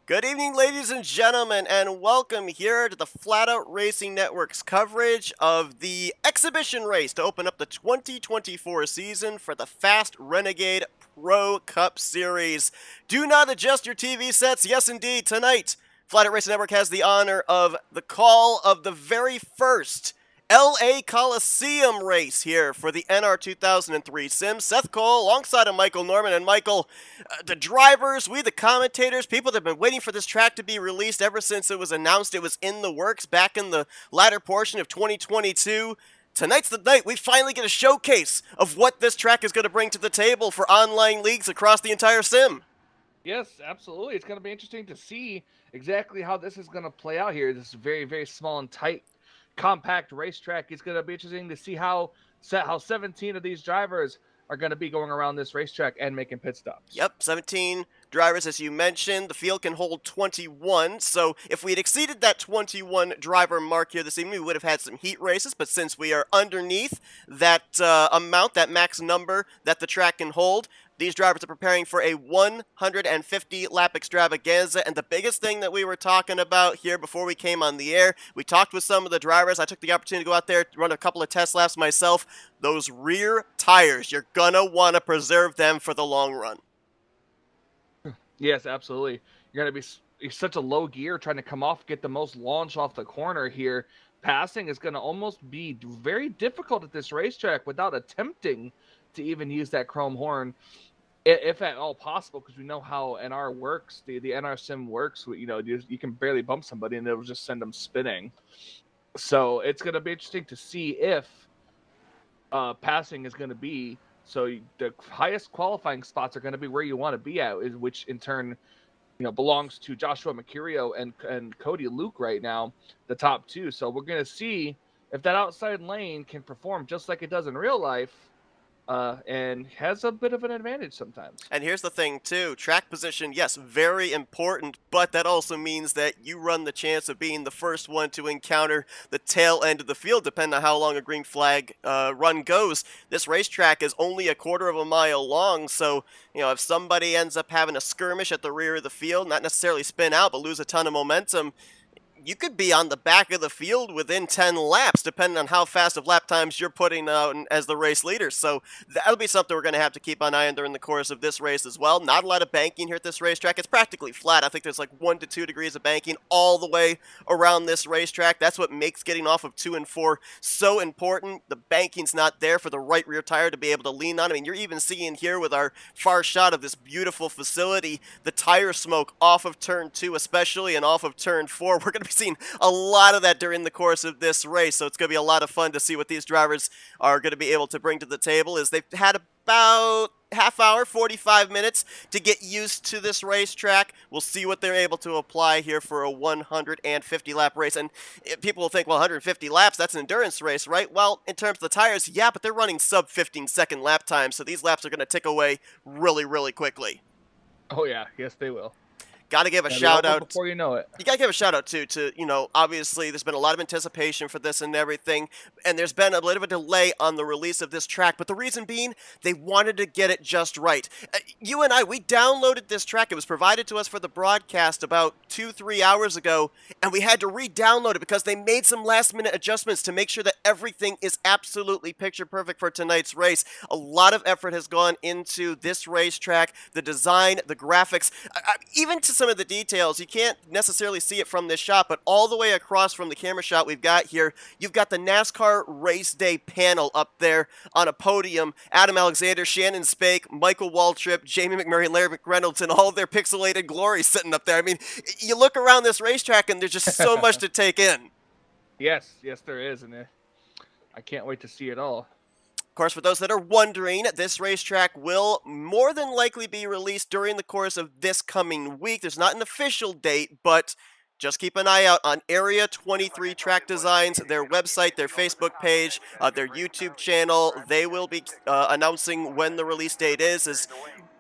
Good evening, ladies and gentlemen, and welcome here to the Flatout Racing Network's coverage of the exhibition race to open up the 2024 season for the Fast Renegade Pro Cup Series. Do not adjust your TV sets. Yes, indeed, tonight, Flatout Racing Network has the honor of the call of the very first LA Coliseum race here for the NR 2003 sim. Seth Cole alongside of Michael Norman. And Michael, the drivers, we the commentators, people that have been waiting for this track to be released ever since it was announced it was in the works back in the latter portion of 2022. Tonight's the night we finally get a showcase of what this track is going to bring to the table for online leagues across the entire sim. Yes, absolutely. It's going to be interesting to see exactly how this is going to play out here. This is very, very small and tight, compact racetrack. It's going to be interesting to see how 17 of these drivers are going to be going around this racetrack and making pit stops. Yep, 17 drivers, as you mentioned. The field can hold 21, so if we had exceeded that 21 driver mark here this evening, we would have had some heat races, but since we are underneath that amount, that max number that the track can hold, these drivers are preparing for a 150-lap extravaganza, and the biggest thing that we were talking about here before we came on the air, we talked with some of the drivers. I took the opportunity to go out there, run a couple of test laps myself. Those rear tires, you're going to want to preserve them for the long run. Yes, absolutely. You're going to be such a low gear trying to come off, get the most launch off the corner here. Passing is going to almost be very difficult at this racetrack without attempting to even use that chrome horn, if at all possible, because we know how NR works, the NR sim works. You can barely bump somebody and it'll just send them spinning. So it's going to be interesting to see if passing is going to be. So the highest qualifying spots are going to be where you want to be at, which in turn, belongs to Joshua Mercurio and Cody Luke right now, the top two. So we're going to see if that outside lane can perform just like it does in real life. And has a bit of an advantage sometimes. And here's the thing, too. Track position, yes, very important, but that also means that you run the chance of being the first one to encounter the tail end of the field, depending on how long a green flag run goes. This racetrack is only a quarter of a mile long, so, if somebody ends up having a skirmish at the rear of the field, not necessarily spin out, but lose a ton of momentum, you could be on the back of the field within 10 laps, depending on how fast of lap times you're putting out as the race leader. So that'll be something we're going to have to keep an eye on during the course of this race as well. Not a lot of banking here at this racetrack. It's practically flat. I think there's like 1 to 2 degrees of banking all the way around this racetrack. That's what makes getting off of 2 and 4 so important. The banking's not there for the right rear tire to be able to lean on. I mean, you're even seeing here with our far shot of this beautiful facility, the tire smoke off of turn 2 especially and off of turn 4. We're going to be seen a lot of that during the course of this race, so it's going to be a lot of fun to see what these drivers are going to be able to bring to the table. Is they've had about half hour, 45 minutes to get used to this racetrack. We'll see what they're able to apply here for a 150-lap race. And people will think, well, 150 laps, that's an endurance race, right? Well, in terms of the tires, yeah, but they're running sub 15-second lap times, so these laps are going to tick away really, really quickly. Oh, yeah. Yes, they will. Got to give a shout out before you know it. You got to give a shout out to, obviously there's been a lot of anticipation for this and everything, and there's been a little bit of a delay on the release of this track, but the reason being, they wanted to get it just right. You and I, we downloaded this track. It was provided to us for the broadcast about 2-3 hours ago, and we had to re-download it because they made some last-minute adjustments to make sure that everything is absolutely picture-perfect for tonight's race. A lot of effort has gone into this racetrack, the design, the graphics, even to some of the details. You can't necessarily see it from this shot, but all the way across from the camera shot we've got here, you've got the NASCAR race day panel up there on a podium. Adam Alexander, Shannon Spake, Michael Waltrip, Jamie McMurray, and Larry McReynolds, and all of their pixelated glory sitting up there. I mean, you look around this racetrack and there's just so much to take in. Yes, there is, and I can't wait to see it all. Of course, for those that are wondering, this racetrack will more than likely be released during the course of this coming week. There's not an official date, but just keep an eye out on Area 23 Track Designs, their website, their Facebook page, their YouTube channel. They will be announcing when the release date is. As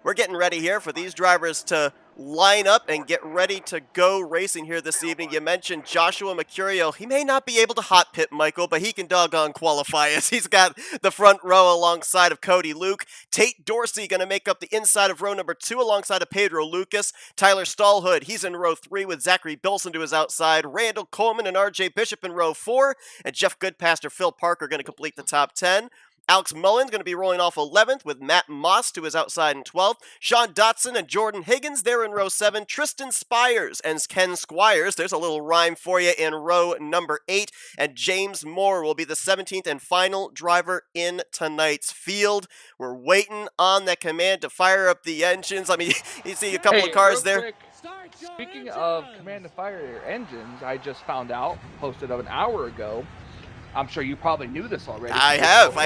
we're getting ready here for these drivers to line up and get ready to go racing here this evening. You mentioned Joshua Mercurio. He may not be able to hot pit, Michael, but he can doggone qualify us. He's got the front row alongside of Cody Luke. Tate Dorsey going to make up the inside of row number 2 alongside of Pedro Lucas. Tyler Stallhood, he's in row 3 with Zachary Bilson to his outside. Randall Coleman and RJ Bishop in row 4. And Jeff Goodpaster, Phil Parker going to complete the top 10. Alex Mullen's going to be rolling off 11th with Matt Moss to his outside in 12th. Sean Dotson and Jordan Higgins, they're in row 7. Tristan Spires and Ken Squires, there's a little rhyme for you, in row number 8. And James Moore will be the 17th and final driver in tonight's field. We're waiting on that command to fire up the engines. I mean, you see a couple of cars there. Quick, speaking of command to fire your engines, I just found out, posted an hour ago, I'm sure you probably knew this already. I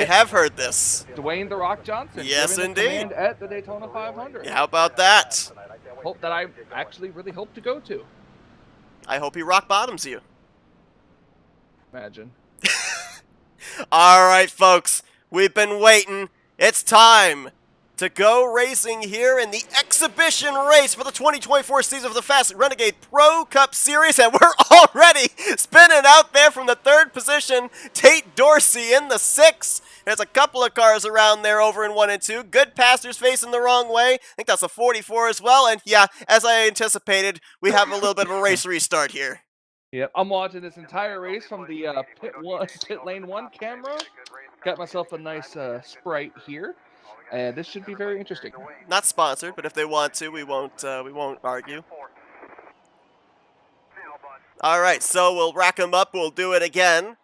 have heard this. Dwayne "The Rock" Johnson. Yes, indeed. At the Daytona 500. Yeah, how about that? Hope that I actually really hope to go to. I hope he rock bottoms you. Imagine. All right, folks, we've been waiting. It's time to go racing here in the exhibition race for the 2024 season of the Fast Renegade Pro Cup Series, and we're already spinning out there from the 3rd position. Tate Dorsey in the 6th. There's a couple of cars around there over in 1 and 2. Goodpaster's facing the wrong way. I think that's a 44 as well, and yeah, as I anticipated, we have a little bit of a race restart here. Yep, I'm watching this entire race from the pit lane 1 camera. Got myself a nice Sprite here. And this should be very interesting. Not sponsored, but if they want to, we won't argue. All right, so we'll rack them up. We'll do it again.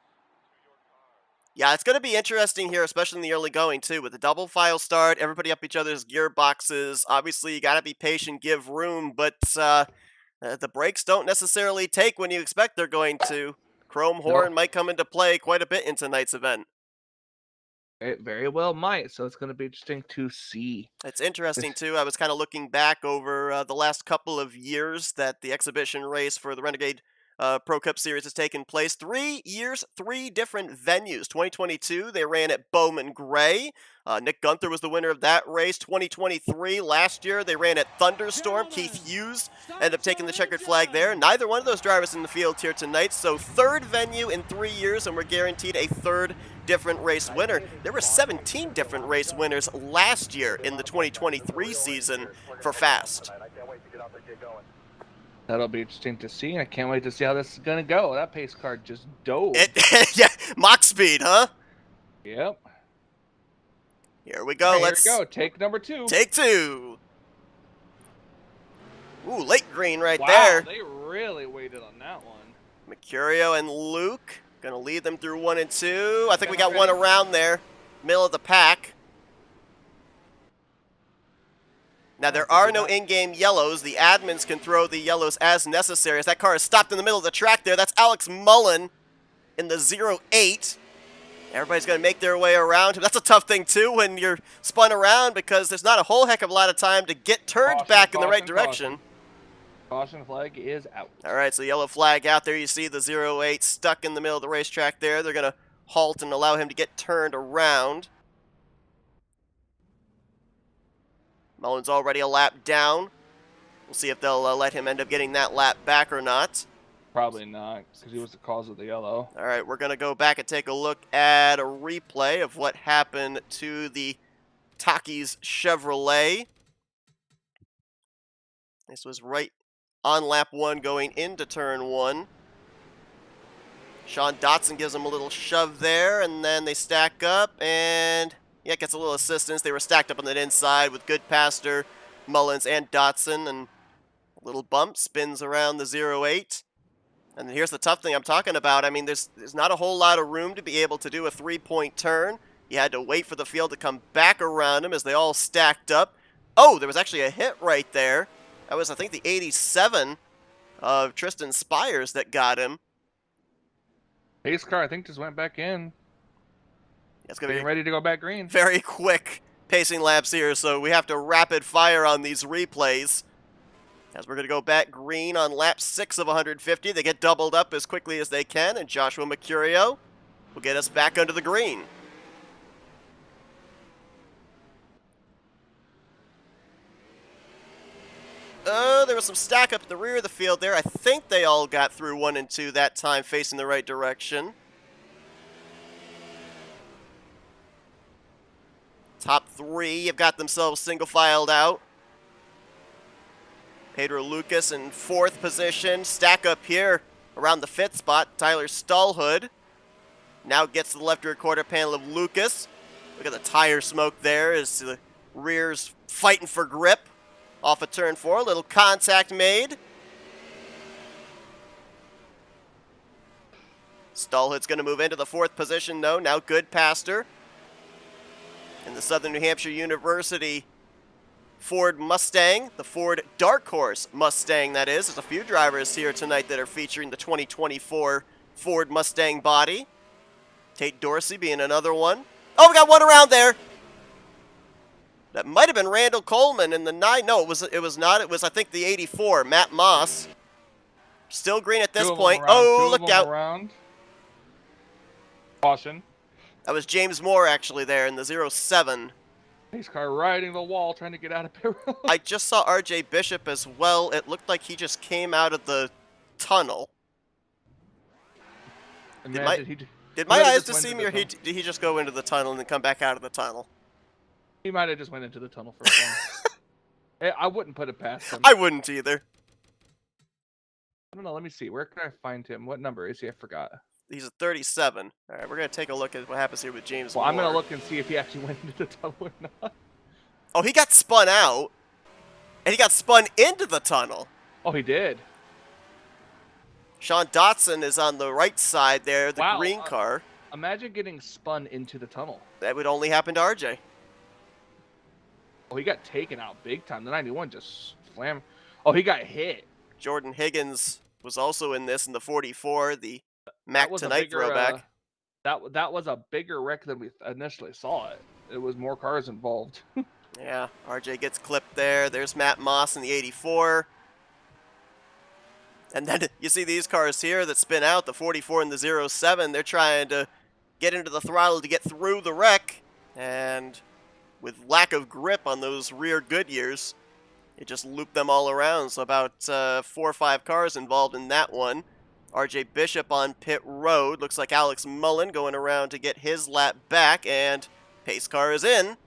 Yeah, it's going to be interesting here, especially in the early going, too, with the double file start, everybody up each other's gearboxes. Obviously, you got to be patient, give room, but the brakes don't necessarily take when you expect they're going to. Chrome Horn might come into play quite a bit in tonight's event. It very well might, so it's going to be interesting to see. It's interesting, too. I was kind of looking back over the last couple of years that the exhibition race for the Renegade Pro Cup Series has taken place. 3 years, 3 different venues. 2022, they ran at Bowman Gray. Nick Gunther was the winner of that race. 2023, last year, they ran at Thunderstorm. Keith Hughes ended up taking the checkered flag there. Neither one of those drivers in the field here tonight. So 3rd venue in 3 years, and we're guaranteed a 3rd different race winner. There were 17 different race winners last year in the 2023 season for Fast. That'll be interesting to see, and I can't wait to see how this is going to go. That pace car just dove. Yeah, Mach speed, huh? Yep. Here we go. Right, Let's here we go. Take number 2. Take 2. Ooh, late green right wow, there. They really waited on that one. Mercurio and Luke going to lead them through 1 and 2. I think we got one around there. Middle of the pack. Now, there are no in-game yellows. The admins can throw the yellows as necessary. As that car is stopped in the middle of the track there, that's Alex Mullen in the 08. Everybody's going to make their way around him. That's a tough thing, too, when you're spun around because there's not a whole heck of a lot of time to get turned back in the right direction. Caution flag is out. All right, so yellow flag out there. You see the 08 stuck in the middle of the racetrack there. They're going to halt and allow him to get turned around. Mullen's already a lap down. We'll see if they'll let him end up getting that lap back or not. Probably not, because he was the cause of the yellow. All right, we're going to go back and take a look at a replay of what happened to the Takis Chevrolet. This was right on lap 1 going into turn 1. Sean Dotson gives him a little shove there, and then they stack up, and yeah, gets a little assistance. They were stacked up on that inside with Goodpaster, Mullins, and Dotson, and a little bump spins around the 08. And here's the tough thing I'm talking about. I mean, there's not a whole lot of room to be able to do a 3-point turn. You had to wait for the field to come back around him as they all stacked up. Oh, there was actually a hit right there. That was, I think, the 87 of Tristan Spires that got him. Pace car, I think, just went back in. It's going to be ready to go back green. Very quick pacing laps here, so we have to rapid fire on these replays. As we're going to go back green on lap 6 of 150. They get doubled up as quickly as they can, and Joshua Mercurio will get us back under the green. there was some stack up at the rear of the field there. I think they all got through 1 and 2 that time, facing the right direction. Top 3 have got themselves single-filed out. Pedro Lucas in 4th position. Stack up here around the 5th spot. Tyler Stallhood now gets to the left rear quarter panel of Lucas. Look at the tire smoke there as the rear's fighting for grip. Off of turn 4, little contact made. Stallhood's going to move into the 4th position, though. Now Goodpaster in the Southern New Hampshire University Ford Mustang, the Ford Dark Horse Mustang, that is. There's a few drivers here tonight that are featuring the 2024 Ford Mustang body. Tate Dorsey being another one. Oh, we got one around there. That might have been Randall Coleman in the 9. No, it was not. It was, I think, the 84, Matt Moss. Still green at this point. Oh, look out. Around. Caution. That was James Moore, actually, there in the 07. Pace car riding the wall, trying to get out of pit road. I just saw R.J. Bishop as well. It looked like he just came out of the tunnel. Did my eyes deceive me, or did he just go into the tunnel and then come back out of the tunnel? He might have just went into the tunnel for fun. I wouldn't put it past him. I wouldn't either. I don't know. Let me see. Where can I find him? What number is he? I forgot. He's a 37. All right, we're going to take a look at what happens here with James Moore. I'm going to look and see if he actually went into the tunnel or not. Oh, he got spun out, and he got spun into the tunnel. Oh, he did. Sean Dotson is on the right side there, the green car. Imagine getting spun into the tunnel. That would only happen to RJ. Oh, he got taken out big time. The 91 just slammed. Oh, he got hit. Jordan Higgins was also in this in the 44, the Mac Tonight throwback. That was a bigger wreck than we initially saw it. It was more cars involved. Yeah, RJ gets clipped there. There's Matt Moss in the 84. And then you see these cars here that spin out, the 44 and the 07. They're trying to get into the throttle to get through the wreck. And with lack of grip on those rear Goodyears, it just looped them all around. So about 4 or 5 cars involved in that one. RJ Bishop on pit road. Looks like Alex Mullen going around to get his lap back. And pace car is in.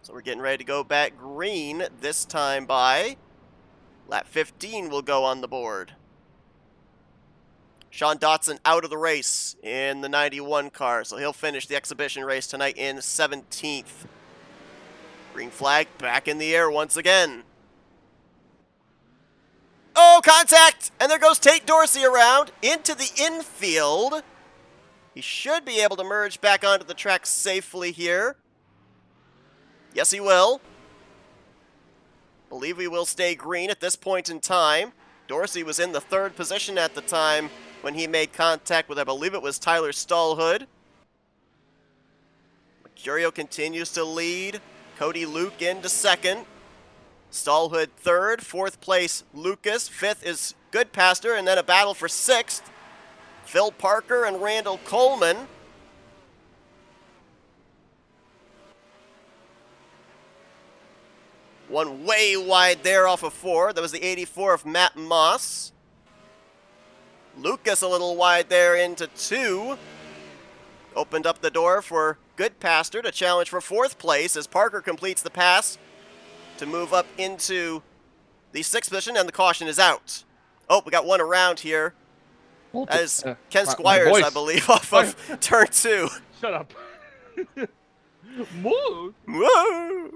So we're getting ready to go back green, this time by lap 15 will go on the board. Sean Dotson out of the race in the 91 car, so he'll finish the exhibition race tonight in 17th. Green flag back in the air once again. Oh, contact! And there goes Tate Dorsey around into the infield. He should be able to merge back onto the track safely here. Yes, he will. Believe he will stay green at this point in time. Dorsey was in the 3rd position at the time when he made contact with, I believe it was Tyler Stallhood. Mercurio continues to lead. Cody Luke into 2nd. Stallhood 3rd. 4th place, Lucas. 5th is Goodpaster, and then a battle for 6th. Phil Parker and Randall Coleman. One way wide there off of 4. That was the 84 of Matt Moss. Lucas a little wide there into 2. Opened up the door for Goodpaster to challenge for 4th place as Parker completes the pass to move up into the 6th position, and the caution is out. Oh, we got one around here. That is Ken Squires, I believe, off of turn 2. Shut up. Whoa. Whoa.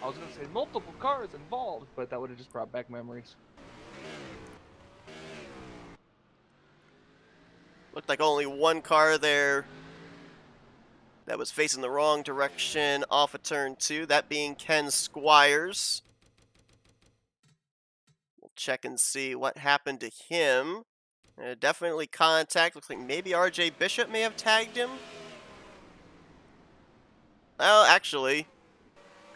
I was going to say multiple cars involved, but that would have just brought back memories. Looked like only one car there that was facing the wrong direction off of turn 2, that being Ken Squires. We'll check and see what happened to him. Definitely contact. Looks like maybe RJ Bishop may have tagged him. Well, actually,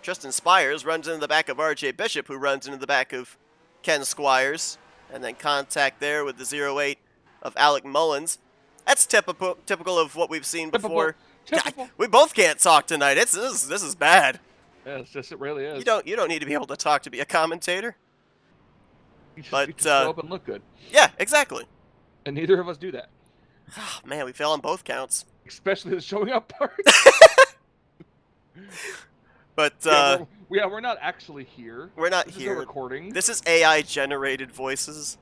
Tristan Spires runs into the back of RJ Bishop, who runs into the back of Ken Squires. And then contact there with the 08 of Alec Mullins. That's typical of what we've seen before. Typical. God, we both can't talk tonight. This is bad. Yeah, it's just it really You is. don't need to be able to talk to be a commentator. You But just show up and look good, yeah, exactly. and neither of us do that. Oh, man, we fail on both counts. Especially the showing up part. But we're not actually here. we're not This is a here. recording. This is AI generated voices.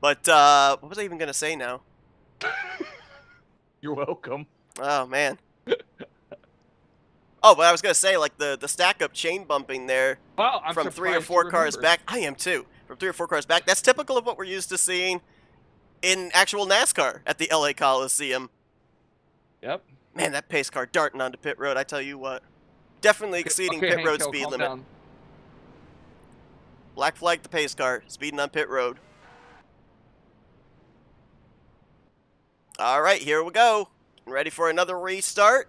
But what was I even gonna say now? You're welcome. Oh man. Oh, but I was gonna say, like, the stack up chain bumping there Wow, I'm from 3 or surprised you 4 cars remember. back. I am too. From 3 or 4 cars back. That's typical of what we're used to seeing in actual NASCAR at the LA Coliseum. Yep. Man, that pace car darting onto pit road, I tell you what. Definitely exceeding Okay, pit Hank road Hill, speed calm limit. down. Black flag the pace car, speeding on pit road. All right, here we go. Ready for another restart.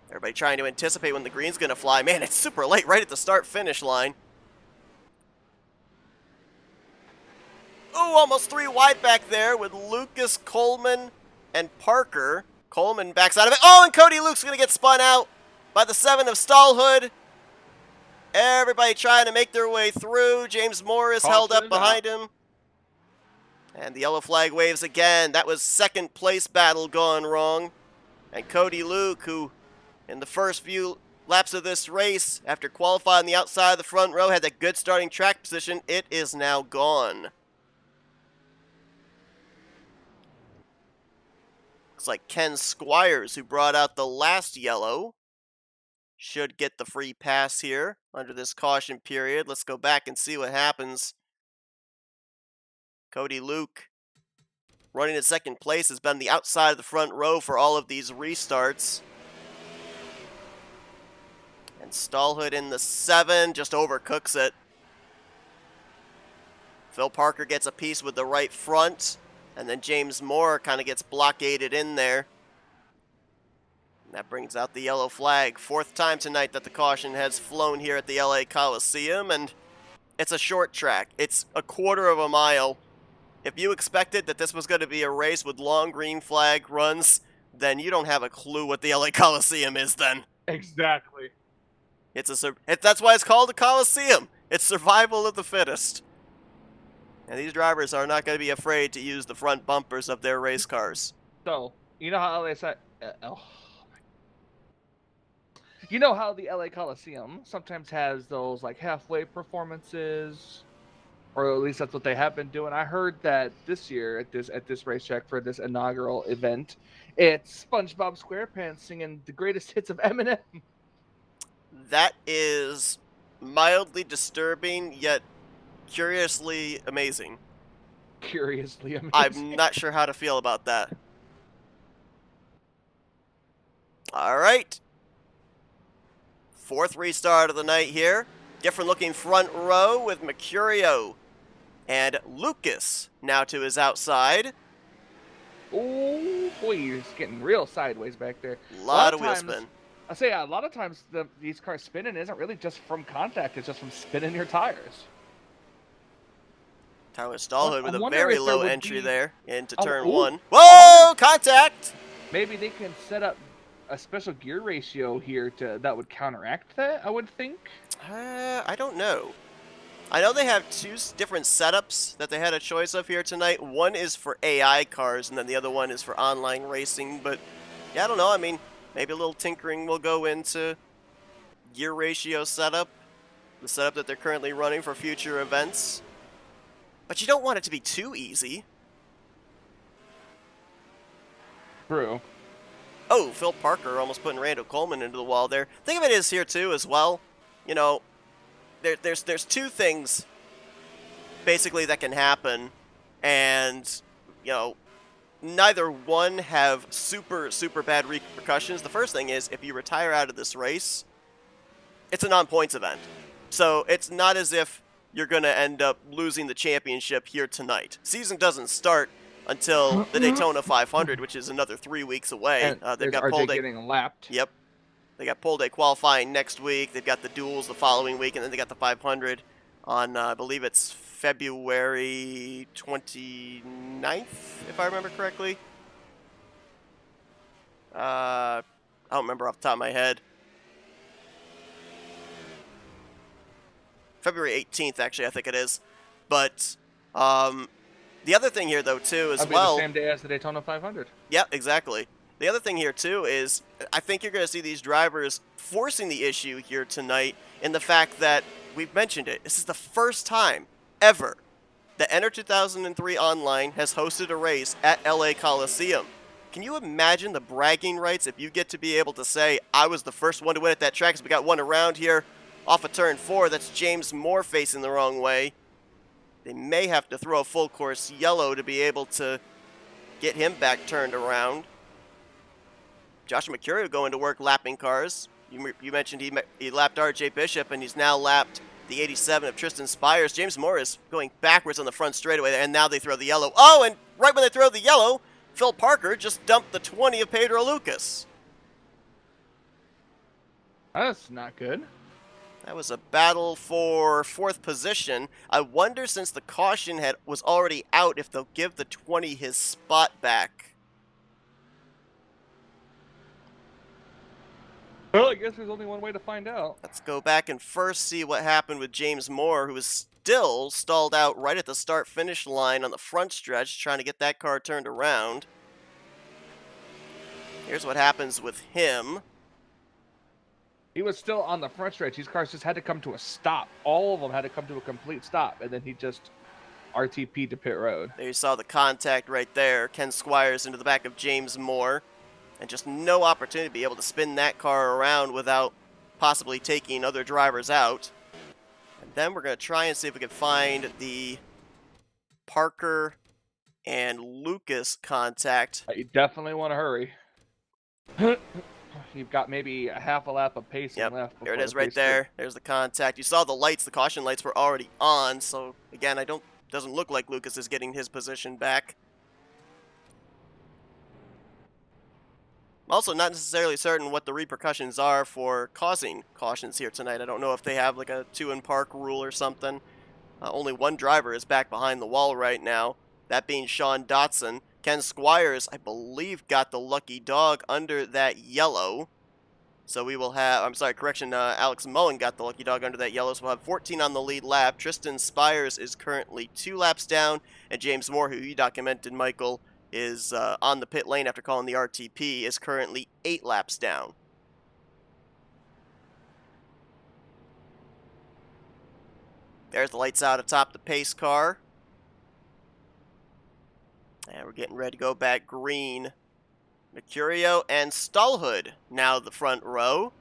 Everybody trying to anticipate when the green's going to fly. Man, it's super late right at the start-finish line. Ooh, almost 3 wide back there with Lucas, Coleman, and Parker. Coleman backs out of it. Oh, and Cody Luke's going to get spun out by the 7 of Stallhood. Everybody trying to make their way through. James Morris held up behind him. And the yellow flag waves again. That was second place battle gone wrong. And Cody Luke, who in the first few laps of this race, after qualifying on the outside of the front row, had that good starting track position, it is now gone. Looks like Ken Squires, who brought out the last yellow, should get the free pass here under this caution period. Let's go back and see what happens. Cody Luke, running in second place, has been the outside of the front row for all of these restarts. And Stallhood in the 7 just overcooks it. Phil Parker gets a piece with the right front, and then James Moore kind of gets blockaded in there. And that brings out the yellow flag. 4th time tonight that the caution has flown here at the LA Coliseum, and it's a short track. It's a quarter of a mile. If you expected that this was going to be a race with long green flag runs, then you don't have a clue what the LA Coliseum is then. Exactly. That's why it's called a Coliseum. It's survival of the fittest. And these drivers are not going to be afraid to use the front bumpers of their race cars. So, you know how they say, you know how the LA Coliseum sometimes has those like halfway performances, or at least that's what they have been doing. I heard that this year at this racetrack for this inaugural event, it's SpongeBob SquarePants singing the greatest hits of Eminem. That is mildly disturbing, yet curiously amazing. Curiously amazing. I'm not sure how to feel about that. All right. 4th restart of the night here. Different looking front row with Mercurio and Lucas now to his outside. Oh boy, he's getting real sideways back there. A lot of wheel spin. I say a lot of times these cars spinning isn't really just from contact; it's just from spinning your tires. Tyler Stallhood with a very low entry there into turn 1. Whoa! Contact! Maybe they can set up a special gear ratio here that would counteract that, I would think. I don't know. I know they have 2 different setups that they had a choice of here tonight. One is for AI cars, and then the other one is for online racing. But, yeah, I don't know. I mean, maybe a little tinkering will go into gear ratio setup, the setup that they're currently running for future events. But you don't want it to be too easy. True. Oh, Phil Parker almost putting Randall Coleman into the wall there. Think of it as here, too, as well. You know, there's 2 things, basically, that can happen. And, you know, neither one have super bad repercussions. The first thing is, if you retire out of this race, it's a non-points event. So it's not as if you're going to end up losing the championship here tonight. Season doesn't start until the Daytona 500, which is another 3 weeks away. They've got pole day getting lapped. Yep. They got pole day qualifying next week. They've got the duels the following week, and then they got the 500 on, I believe it's February 29th, if I remember correctly. I I don't remember off the top of my head. February 18th, actually, I think it is. But the other thing here, though, too, as That'll be the well. same day as the Daytona 500. Yeah, exactly. The other thing here, too, is I think you're going to see these drivers forcing the issue here tonight in the fact that we've mentioned it. This is the first time ever that Enter 2003 Online has hosted a race at LA Coliseum. Can you imagine the bragging rights if you get to be able to say, I was the first one to win at that track because we got one around here off of turn 4. That's James Moore facing the wrong way. They may have to throw a full course yellow to be able to get him back turned around. Joshua Mercurio going to work lapping cars. You mentioned he lapped RJ Bishop, and he's now lapped the 87 of Tristan Spires. James Moore is going backwards on the front straightaway, and now they throw the yellow. Oh, and right when they throw the yellow, Phil Parker just dumped the 20 of Pedro Lucas. That's not good. That was a battle for 4th position. I wonder, since the caution was already out, if they'll give the 20 his spot back. Well, I guess there's only one way to find out. Let's go back and first see what happened with James Moore, who was still stalled out right at the start-finish line on the front stretch, trying to get that car turned around. Here's what happens with him. He was still on the front stretch. These cars just had to come to a stop. All of them had to come to a complete stop, and then he just RTP'd to pit road. There you saw the contact right there. Ken Squires into the back of James Moore. And just no opportunity to be able to spin that car around without possibly taking other drivers out. And then we're going to try and see if we can find the Parker and Lucas contact. You definitely want to hurry. You've got maybe a half a lap of pacing left. There it is right there. There's the contact. You saw the lights. The caution lights were already on. So, again, doesn't look like Lucas is getting his position back. I'm also not necessarily certain what the repercussions are for causing cautions here tonight. I don't know if they have like a 2-in-park rule or something. Only one driver is back behind the wall right now, that being Sean Dotson. Ken Squires, I believe, got the lucky dog under that yellow. So we will have, Alex Mullen got the lucky dog under that yellow, so we'll have 14 on the lead lap. Tristan Spires is currently 2 laps down, and James Moore, who you documented, Michael, is on the pit lane after calling the RTP, is currently 8 laps down. There's the lights out atop the pace car. And we're getting ready to go back green. Mercurio and Stallhood now the front row.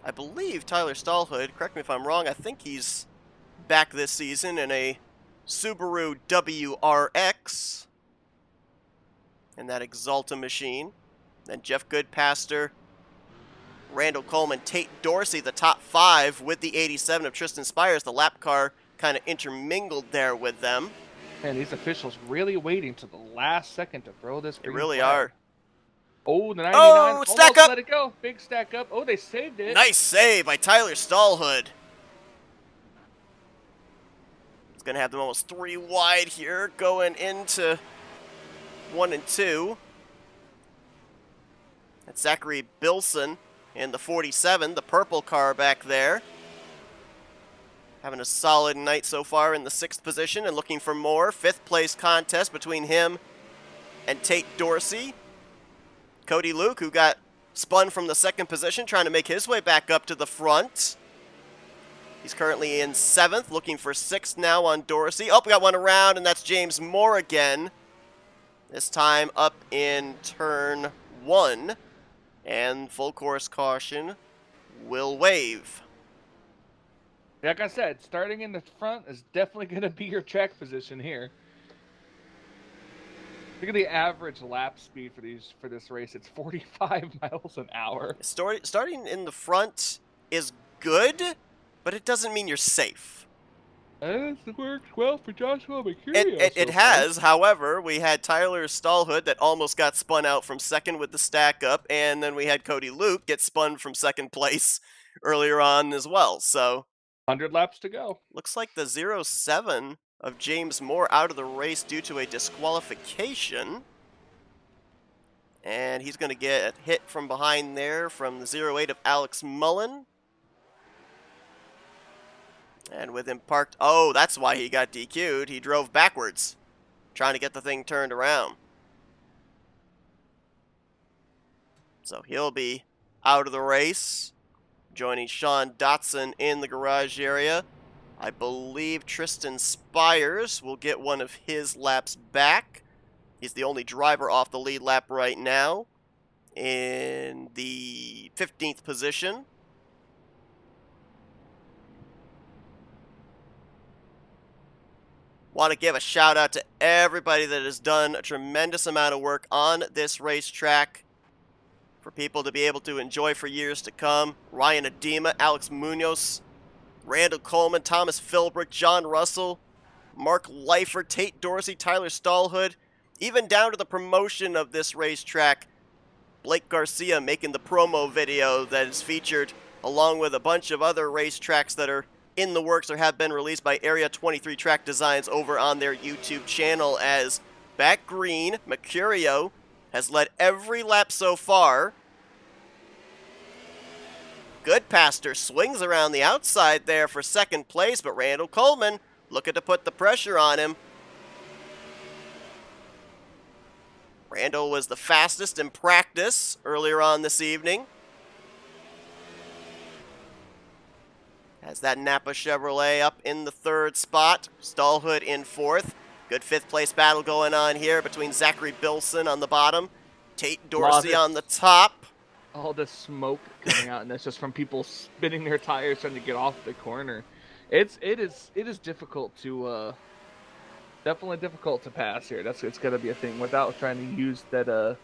I believe Tyler Stallhood, correct me if I'm wrong, I think he's back this season in a Subaru WRX. And that Exalta machine. Then Jeff Goodpaster, Randall Coleman, Tate Dorsey, the top 5 with the 87 of Tristan Spires. The lap car kind of intermingled there with them. Man, these officials really waiting to the last second to throw this. They really are. Oh, the 99. Oh, stack up! Let it go. Big stack up. Oh, they saved it. Nice save by Tyler Stallhood. It's going to have them almost 3 wide here going into 1 and 2. That's Zachary Bilson in the 47, the purple car back there. Having a solid night so far in the 6th position and looking for more. 5th place contest between him and Tate Dorsey. Cody Luke, who got spun from the 2nd position, trying to make his way back up to the front. He's currently in 7th, looking for 6th now on Dorsey. Oh, we got one around, and that's James Moore again. This time up in turn 1. And full course caution will wave. Like I said, starting in the front is definitely going to be your track position here. Look at the average lap speed for this race. It's 45 miles an hour. Starting in the front is good, but it doesn't mean you're safe. It worked well for Joshua Mercurio. It has. However, we had Tyler Stallhood that almost got spun out from 2nd with the stack up, and then we had Cody Luke get spun from 2nd place earlier on as well. So 100 laps to go. Looks like the 07 of James Moore out of the race due to a disqualification. And he's going to get a hit from behind there from the 08 of Alex Mullen. And with him parked, oh, that's why he got DQ'd. He drove backwards, trying to get the thing turned around. So he'll be out of the race, joining Sean Dotson in the garage area. I believe Tristan Spires will get one of his laps back. He's the only driver off the lead lap right now in the 15th position. Want to give a shout out to everybody that has done a tremendous amount of work on this racetrack for people to be able to enjoy for years to come. Ryan Adema, Alex Munoz, Randall Coleman, Thomas Philbrick, John Russell, Mark Leifert, Tate Dorsey, Tyler Stallhood, even down to the promotion of this racetrack, Blake Garcia making the promo video that is featured along with a bunch of other racetracks that are in the works or have been released by Area 23 Track Designs over on their YouTube channel, as back green, Mercurio has led every lap so far. Goodpaster swings around the outside there for second place, but Randall Coleman looking to put the pressure on him. Randall was the fastest in practice earlier on this evening. Has that Napa Chevrolet up in the third spot. Stallhood in fourth. Good fifth place battle going on here between Zachary Bilson on the bottom, Tate Dorsey on the top. All this smoke coming out, and that's just from people spinning their tires trying to get off the corner. It is difficult to definitely difficult to pass here. It's gonna be a thing without trying to use that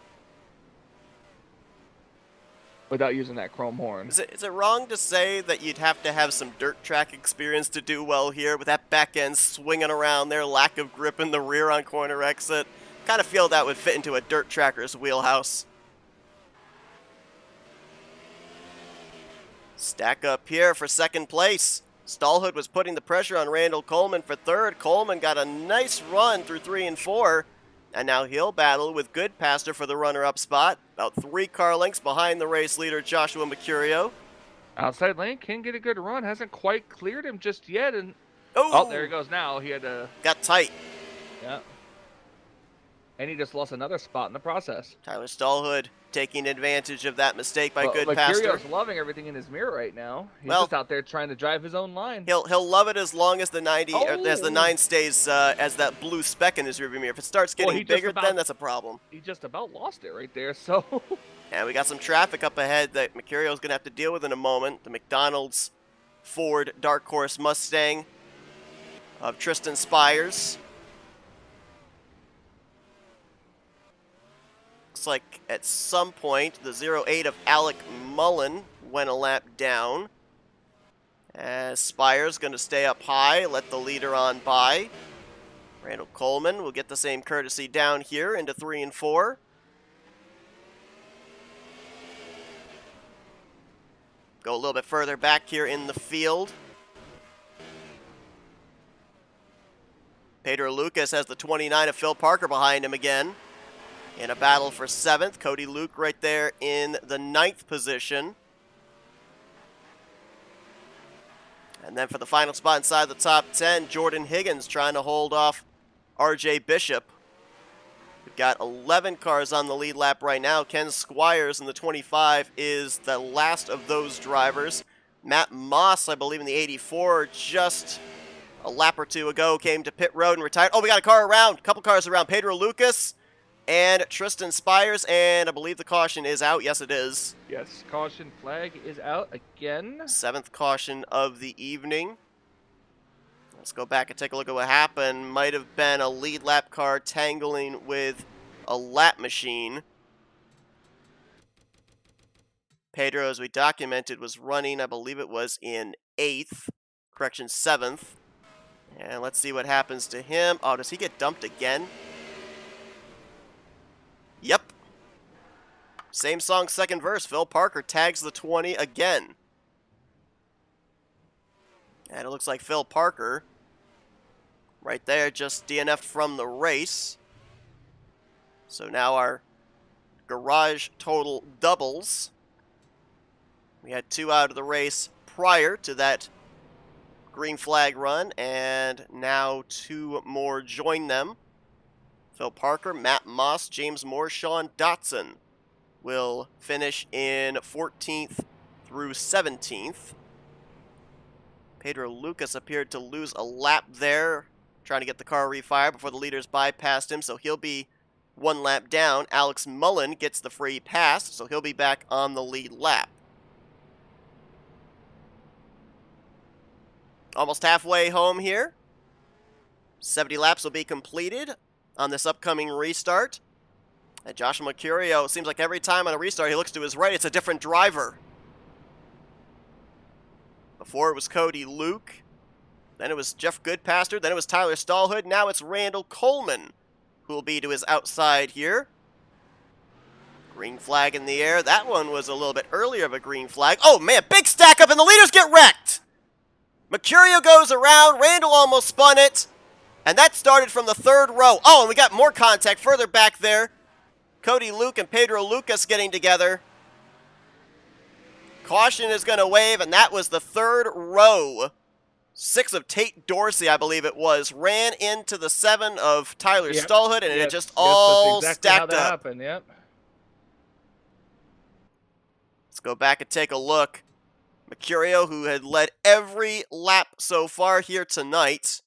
without using that chrome horn. Is it wrong to say that you'd have to have some dirt track experience to do well here with that back end swinging around there, lack of grip in the rear on corner exit? Kind of feel that would fit into a dirt tracker's wheelhouse. Stack up here for second place. Stallhood was putting the pressure on Randall Coleman for third. Coleman got a nice run through 3 and 4. And now he'll battle with Goodpaster for the runner-up spot. About 3 car lengths behind the race leader, Joshua Mercurio. Outside lane can get a good run. Hasn't quite cleared him just yet. And oh, there he goes now. He had to... Got tight. Yeah. And he just lost another spot in the process. Tyler Stallhood taking advantage of that mistake by Goodpaster. Mercurio's loving everything in his mirror right now. He's just out there trying to drive his own line. He'll love it as long as the 90 as the 9 stays as that blue speck in his rearview mirror. If it starts getting bigger, then that's a problem. He just about lost it right there. So. And we got some traffic up ahead that Mercurio's going to have to deal with in a moment. The McDonald's Ford Dark Horse Mustang of Tristan Spires. Looks like at some point the 08 of Alec Mullen went a lap down. As Spires going to stay up high, let the leader on by. Randall Coleman will get the same courtesy down here into 3 and 4. Go a little bit further back here in the field. Pedro Lucas has the 29 of Phil Parker behind him again. In a battle for 7th, Cody Luke right there in the 9th position. And then for the final spot inside the top 10, Jordan Higgins trying to hold off RJ Bishop. We've got 11 cars on the lead lap right now. Ken Squires in the 25 is the last of those drivers. Matt Moss, I believe in the 84, just a lap or two ago came to pit road and retired. Oh, we got a car around, a couple cars around. Pedro Lucas and Tristan Spires, and I believe the caution is out. Yes, it is. Yes, caution flag is out again. 7th caution of the evening. Let's go back and take a look at what happened. Might have been a lead lap car tangling with a lap machine. Pedro, as we documented, was running, I believe it was in 8th. Correction, 7th. And let's see what happens to him. Oh, does he get dumped again? Yep. Same song, second verse. Phil Parker tags the 20 again. And it looks like Phil Parker, right there, just DNF'd from the race. So now our garage total doubles. We had 2 out of the race prior to that green flag run, and now 2 more join them. Phil Parker, Matt Moss, James Moore, Sean Dotson will finish in 14th through 17th. Pedro Lucas appeared to lose a lap there, trying to get the car refired before the leaders bypassed him, so he'll be 1 lap down. Alex Mullen gets the free pass, so he'll be back on the lead lap. Almost halfway home here. 70 laps will be completed on this upcoming restart. And Joshua Mercurio, it seems like every time on a restart he looks to his right, it's a different driver. Before it was Cody Luke, then it was Jeff Goodpaster, then it was Tyler Stallhood, now it's Randall Coleman who will be to his outside here. Green flag in the air. That one was a little bit earlier of a green flag. Oh man, big stack up and the leaders get wrecked! Mercurio goes around, Randall almost spun it, and that started from the 3rd row. Oh, and we got more contact further back there. Cody Luke and Pedro Lucas getting together. Caution is going to wave, and that was the 3rd row. 6 of Tate Dorsey, I believe it was, ran into the 7 of Tyler Stallhood, and it just all that's exactly stacked how that up. happened, yep. Let's go back and take a look. Mercurio, who had led every lap so far here tonight,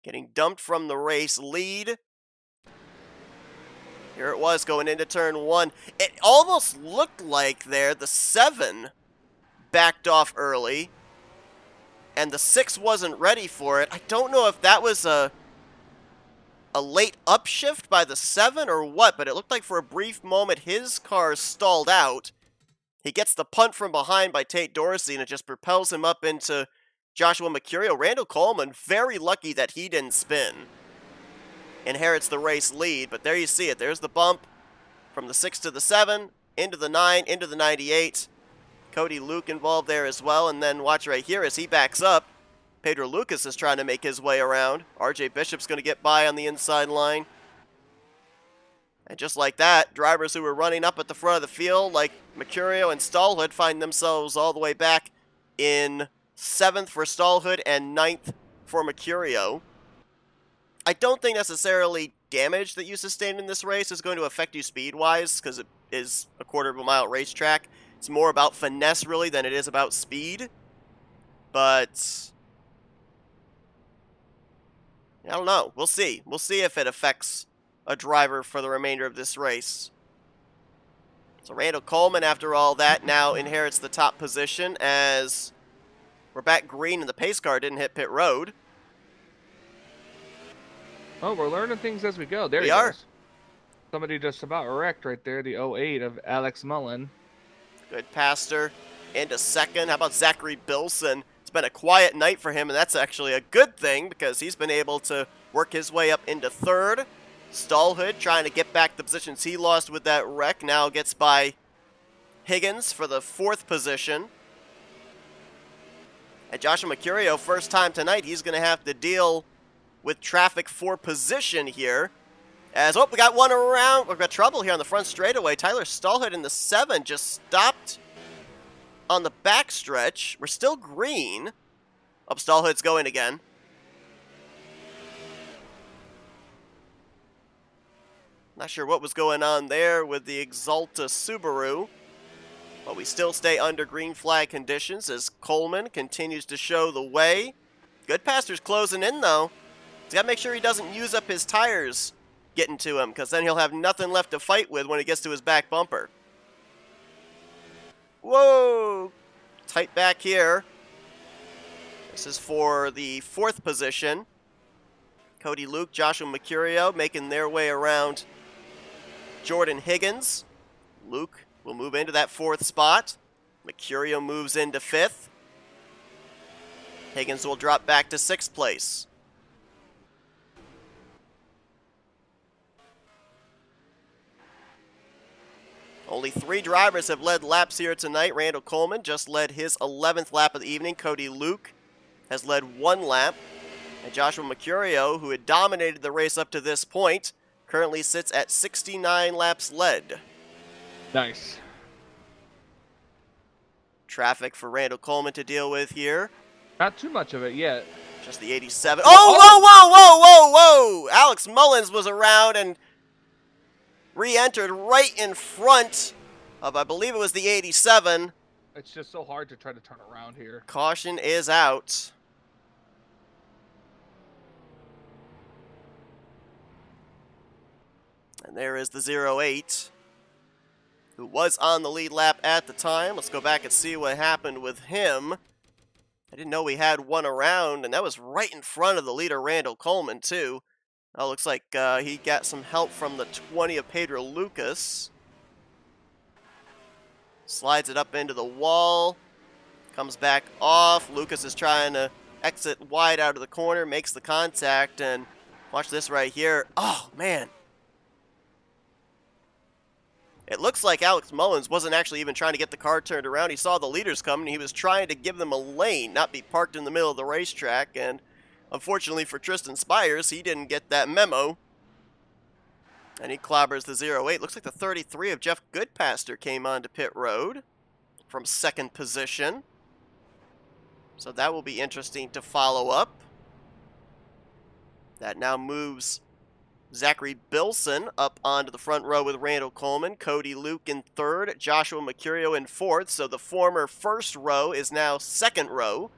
getting dumped from the race lead. Here it was going into turn 1. It almost looked like there the 7 backed off early, and the 6 wasn't ready for it. I don't know if that was a late upshift by the 7 or what, but it looked like for a brief moment his car stalled out. He gets the punt from behind by Tate Dorsey, and it just propels him up into Joshua Mercurio. Randall Coleman, very lucky that he didn't spin. Inherits the race lead, but there you see it. There's the bump from the 6 to the 7, into the 9, into the 98. Cody Luke involved there as well, and then watch right here as he backs up. Pedro Lucas is trying to make his way around. RJ Bishop's going to get by on the inside line. And just like that, drivers who were running up at the front of the field, like Mercurio and Stallhood, find themselves all the way back in 7th for Stallhood and 9th for Mercurio. I don't think necessarily damage that you sustain in this race is going to affect you speed-wise, because it is a 1/4 of a mile racetrack. It's more about finesse, really, than it is about speed. But I don't know. We'll see. We'll see if it affects a driver for the remainder of this race. So Randall Coleman, after all that, now inherits the top position as we're back green and the pace car didn't hit pit road. Oh, we're learning things as we go. There We are. Goes. Somebody just about wrecked right there, the 08 of Alex Mullen. Goodpaster into 2nd. How about Zachary Bilson? It's been a quiet night for him, and that's actually a good thing because he's been able to work his way up into 3rd. Stallhood trying to get back the positions he lost with that wreck. Now gets by Higgins for the 4th position. And Joshua Mercurio, first time tonight, he's going to have to deal with traffic for position here. As, oh, we got one around. We've got trouble here on the front straightaway. Tyler Stallhood in the 7 just stopped on the backstretch. We're still green. Oh, Stallhood's going again. Not sure what was going on there with the Exalta Subaru. But we still stay under green flag conditions as Coleman continues to show the way. Goodpaster's closing in, though. He's got to make sure he doesn't use up his tires getting to him, because then he'll have nothing left to fight with when he gets to his back bumper. Whoa! Tight back here. This is for the 4th position. Cody Luke, Joshua Mercurio making their way around Jordan Higgins. Luke will move into that 4th spot. Mercurio moves into 5th. Higgins will drop back to 6th place. Only 3 drivers have led laps here tonight. Randall Coleman just led his 11th lap of the evening. Cody Luke has led 1 lap. And Joshua Mercurio, who had dominated the race up to this point, currently sits at 69 laps led. Nice. Traffic for Randall Coleman to deal with here. Not too much of it yet. Just the 87. Oh, whoa, whoa, whoa, whoa, whoa! Alex Mullins was around and re-entered right in front of, I believe it was the 87. It's just so hard to try to turn around here. Caution is out. And there is the 08, who was on the lead lap at the time. Let's go back and see what happened with him. I didn't know we had one around, and that was right in front of the leader, Randall Coleman, too. Oh, looks like he got some help from the 20 of Pedro Lucas. Slides it up into the wall. Comes back off. Lucas is trying to exit wide out of the corner, makes the contact, and watch this right here. Oh, man. It looks like Alex Mullins wasn't actually even trying to get the car turned around. He saw the leaders coming. He was trying to give them a lane, not be parked in the middle of the racetrack. And unfortunately for Tristan Spires, he didn't get that memo. And he clobbers the 08. Looks like the 33 of Jeff Goodpaster came onto pit road from second position. So that will be interesting to follow up. That now moves Zachary Bilson up onto the front row with Randall Coleman, Cody Luke in third, Joshua Mercurio in fourth, so the former first row is now second row.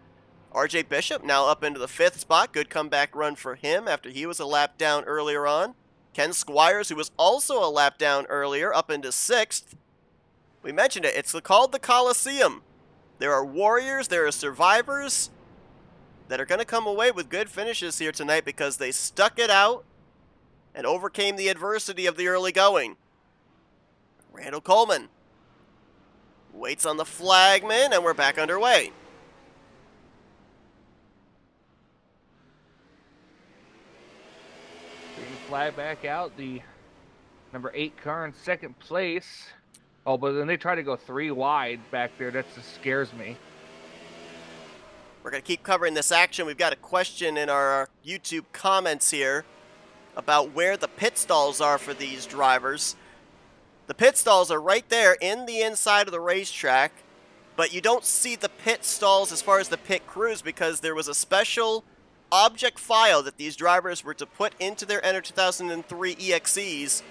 RJ Bishop now up into the fifth spot. Good comeback run for him after he was a lap down earlier on. Ken Squires, who was also a lap down earlier, up into sixth. We mentioned it. It's called the Coliseum. There are warriors, there are survivors that are going to come away with good finishes here tonight because they stuck it out and overcame the adversity of the early going. Randall Coleman waits on the flagman, and we're back underway. Green flag back out. The number 8 car in second place. Oh, but then they try to go 3 wide back there. That just scares me. We're going to keep covering this action. We've got a question in our YouTube comments here about where the pit stalls are for these drivers. The pit stalls are right there in the inside of the racetrack, but you don't see the pit stalls as far as the pit crews because there was a special object file that these drivers were to put into their Enter 2003 EXEs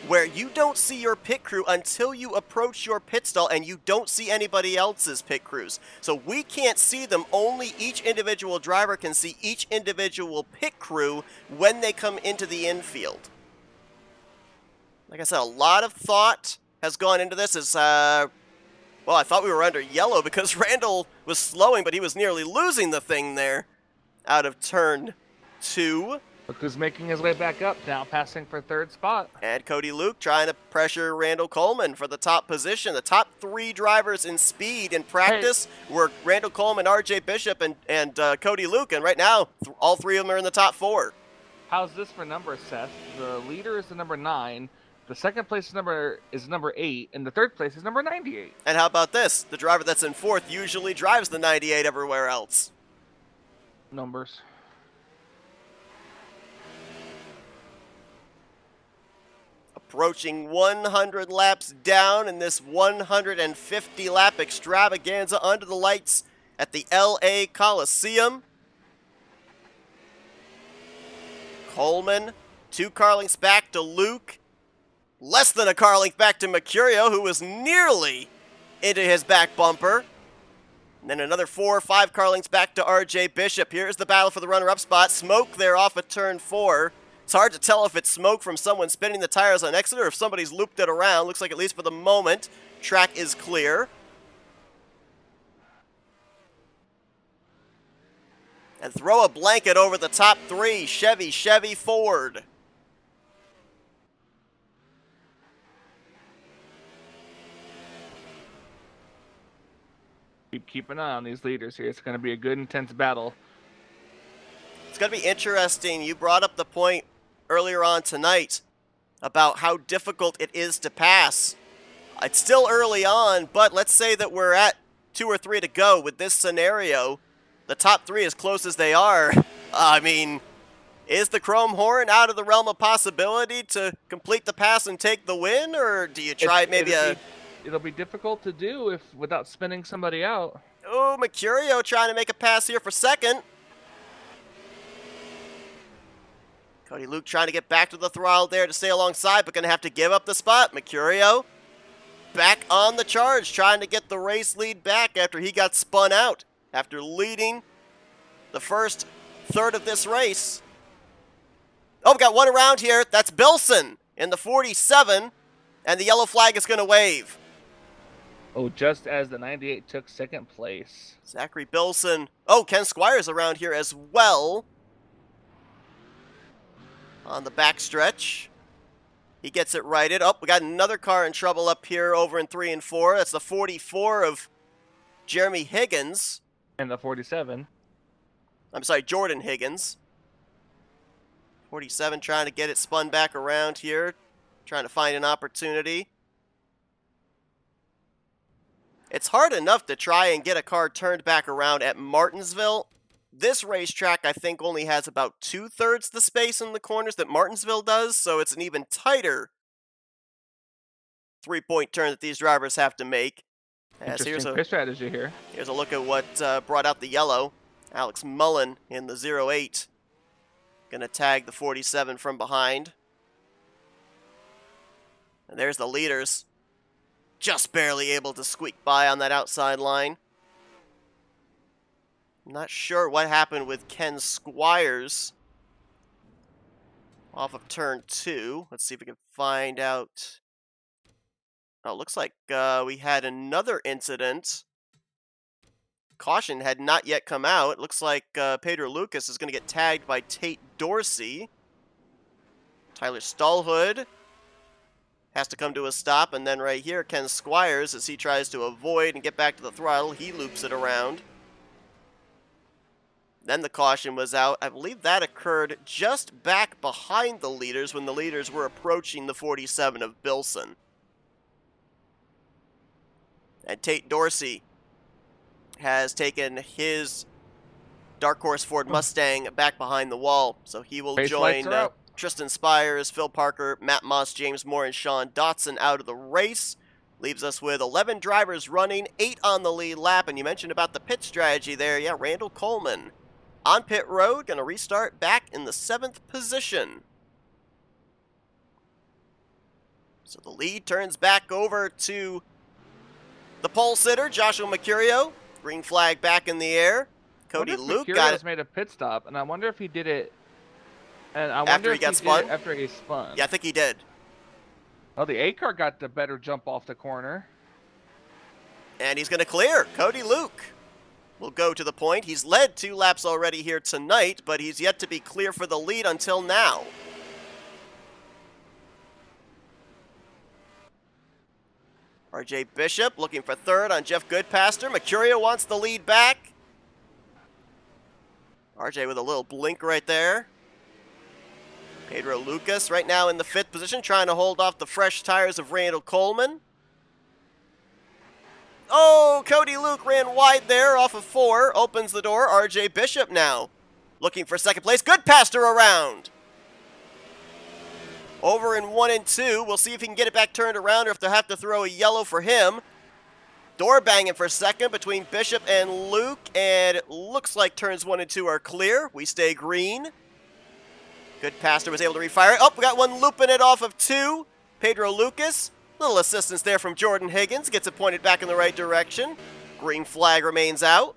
where you don't see your pit crew until you approach your pit stall and you don't see anybody else's pit crews. So we can't see them, only each individual driver can see each individual pit crew when they come into the infield. Like I said, a lot of thought has gone into this. Well, I thought we were under yellow because Randall was slowing, but he was nearly losing the thing there out of turn 2. Look who's making his way back up now, passing for third spot. And Cody Luke trying to pressure Randall Coleman for the top position. The top 3 drivers in speed in practice were Randall Coleman, RJ Bishop, and Cody Luke. And right now, all 3 of them are in the top 4. How's this for numbers, Seth? The leader is the number 9. The second place is number 8. And the third place is number 98. And how about this? The driver that's in 4th usually drives the 98 everywhere else. Numbers. Approaching 100 laps down in this 150 lap extravaganza under the lights at the LA Coliseum. Coleman, 2 car lengths back to Luke. Less than a car length back to Mercurio, who was nearly into his back bumper. And then another 4 or 5 car lengths back to RJ Bishop. Here's the battle for the runner-up spot. Smoke there off of turn 4. It's hard to tell if it's smoke from someone spinning the tires on exit or if somebody's looped it around. Looks like, at least for the moment, track is clear. And throw a blanket over the top 3. Chevy, Ford. Keep an eye on these leaders here. It's going to be a good, intense battle. It's going to be interesting. You brought up the point earlier on tonight about how difficult it is to pass. It's still early on, but let's say that we're at 2 or 3 to go with this scenario. The top 3, as close as they are, I mean, Is the Chrome Horn out of the realm of possibility to complete the pass and take the win, or do you try maybe It'll be difficult to do if without spinning somebody out. Oh, Mercurio trying to make a pass here for second. Cody Luke trying to get back to the throttle there to stay alongside, but going to have to give up the spot. Mercurio back on the charge, trying to get the race lead back after he got spun out, after leading the first third of this race. Oh, we got one around here. That's Bilson in the 47, and the yellow flag is going to wave. Oh, just as the 98 took second place. Zachary Bilson. Oh, Ken Squires around here as well. On the backstretch. He gets it righted. Oh, we got another car in trouble up here over in 3 and 4. That's the 44 of Jeremy Higgins. And the 47. I'm sorry, Jordan Higgins. 47 trying to get it spun back around here. Trying to find an opportunity. It's hard enough to try and get a car turned back around at Martinsville. This racetrack, I think, only has about 2/3 the space in the corners that Martinsville does, so it's an even tighter three-point turn that these drivers have to make. Interesting pit strategy here. Here's a look at what brought out the yellow. Alex Mullen in the 08. Going to tag the 47 from behind. And there's the leaders. Just barely able to squeak by on that outside line. Not sure what happened with Ken Squires off of turn 2. Let's see if we can find out. Oh, looks like we had another incident. Caution had not yet come out. It looks like Pedro Lucas is going to get tagged by Tate Dorsey. Tyler Stallhood has to come to a stop. And then right here, Ken Squires, as he tries to avoid and get back to the throttle, he loops it around. Then the caution was out. I believe that occurred just back behind the leaders when the leaders were approaching the 47 of Bilson. And Tate Dorsey has taken his Dark Horse Ford Mustang back behind the wall. So he will join Tristan Spires, Phil Parker, Matt Moss, James Moore, and Sean Dotson out of the race. Leaves us with 11 drivers running, 8 on the lead lap. And you mentioned about the pit strategy there. Yeah, Randall Coleman on pit road, going to restart back in the 7th position. So the lead turns back over to the pole sitter, Joshua Mercurio. Green flag back in the air. Cody Luke got it. Made a pit stop, and I wonder if he did it. And I after wonder he if got spun? after he spun. Yeah, I think he did. Oh, the A car got the better jump off the corner. And he's going to clear. Cody Luke will go to the point. He's led 2 laps already here tonight, but he's yet to be clear for the lead until now. RJ Bishop looking for 3rd on Jeff Goodpaster. Mercurio wants the lead back. RJ with a little blink right there. Pedro Lucas right now in the 5th position, trying to hold off the fresh tires of Randall Coleman. Oh, Cody Luke ran wide there off of 4. Opens the door. RJ Bishop now looking for 2nd place. Goodpaster around. Over in 1 and 2. We'll see if he can get it back turned around or if they'll have to throw a yellow for him. Door banging for 2nd between Bishop and Luke. And it looks like turns 1 and 2 are clear. We stay green. Goodpaster was able to refire it. Oh, we got one looping it off of 2. Pedro Lucas. Little assistance there from Jordan Higgins. Gets it pointed back in the right direction. Green flag remains out.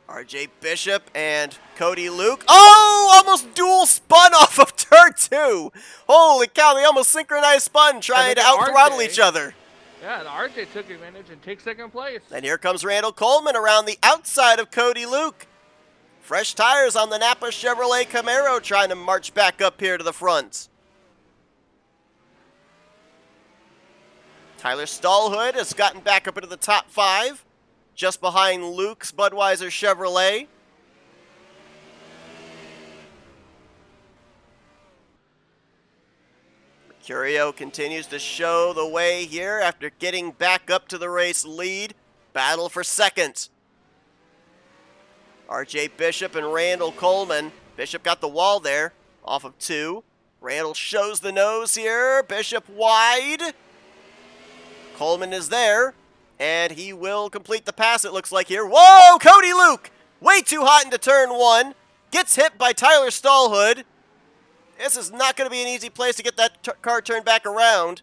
RJ Bishop and Cody Luke. Oh, almost dual spun off of turn 2. Holy cow, they almost synchronized spun trying to out-throttle each other. Yeah, and RJ took advantage and takes 2nd place. And here comes Randall Coleman around the outside of Cody Luke. Fresh tires on the Napa Chevrolet Camaro trying to march back up here to the front. Tyler Stallhood has gotten back up into the top 5, just behind Luke's Budweiser Chevrolet. Mercurio continues to show the way here after getting back up to the race lead. Battle for 2nd. RJ Bishop and Randall Coleman. Bishop got the wall there, off of 2. Randall shows the nose here. Bishop wide. Coleman is there, and he will complete the pass, it looks like here. Whoa, Cody Luke! Way too hot into turn 1. Gets hit by Tyler Stallhood. This is not going to be an easy place to get that car turned back around.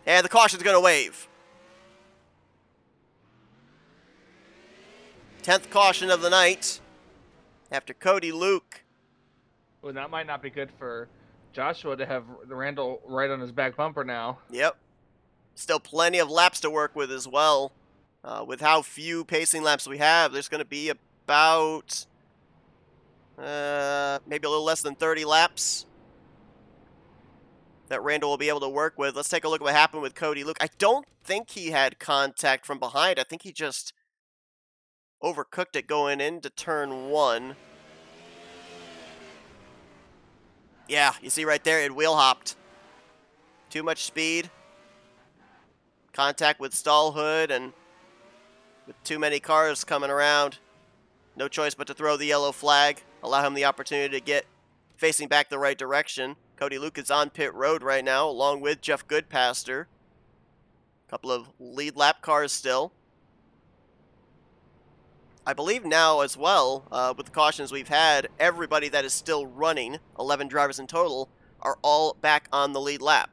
And the caution's going to wave. 10th caution of the night after Cody Luke. Well, that might not be good for Joshua to have Randall right on his back bumper now. Yep. Still plenty of laps to work with as well. With how few pacing laps we have, there's going to be about maybe a little less than 30 laps that Randall will be able to work with. Let's take a look at what happened with Cody Luke. I don't think he had contact from behind. I think he just overcooked it going into turn 1. Yeah, you see right there, it wheel hopped. Too much speed. Contact with Stallhood, and with too many cars coming around, no choice but to throw the yellow flag, allow him the opportunity to get facing back the right direction. Cody Luke is on pit road right now, along with Jeff Goodpaster. A couple of lead lap cars still. I believe now as well, with the cautions we've had, everybody that is still running, 11 drivers in total, are all back on the lead lap.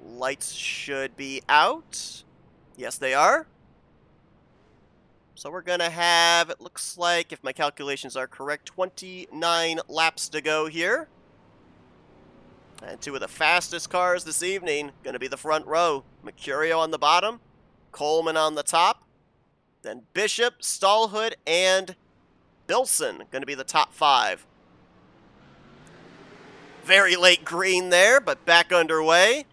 Lights should be out. Yes, they are. So we're going to have, it looks like, if my calculations are correct, 29 laps to go here. And 2 of the fastest cars this evening going to be the front row. Mercurio on the bottom, Coleman on the top, then Bishop, Stallhood, and Bilson going to be the top 5. Very late green there, but back underway.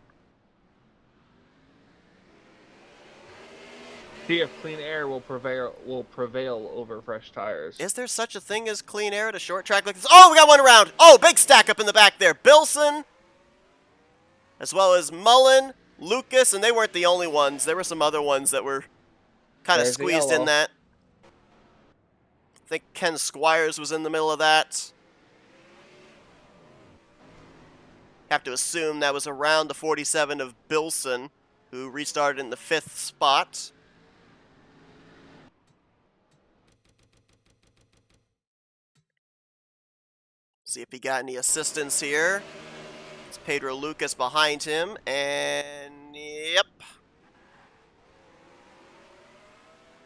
See if clean air will prevail over fresh tires. Is there such a thing as clean air at a short track like this? Oh, we got one around. Oh, big stack up in the back there. Bilson, as well as Mullen, Lucas, and they weren't the only ones. There were some other ones that were kind of squeezed in that. I think Ken Squires was in the middle of that. Have to assume that was around the 47 of Bilson, who restarted in the 5th spot. See if he got any assistance here. It's Pedro Lucas behind him, and yep.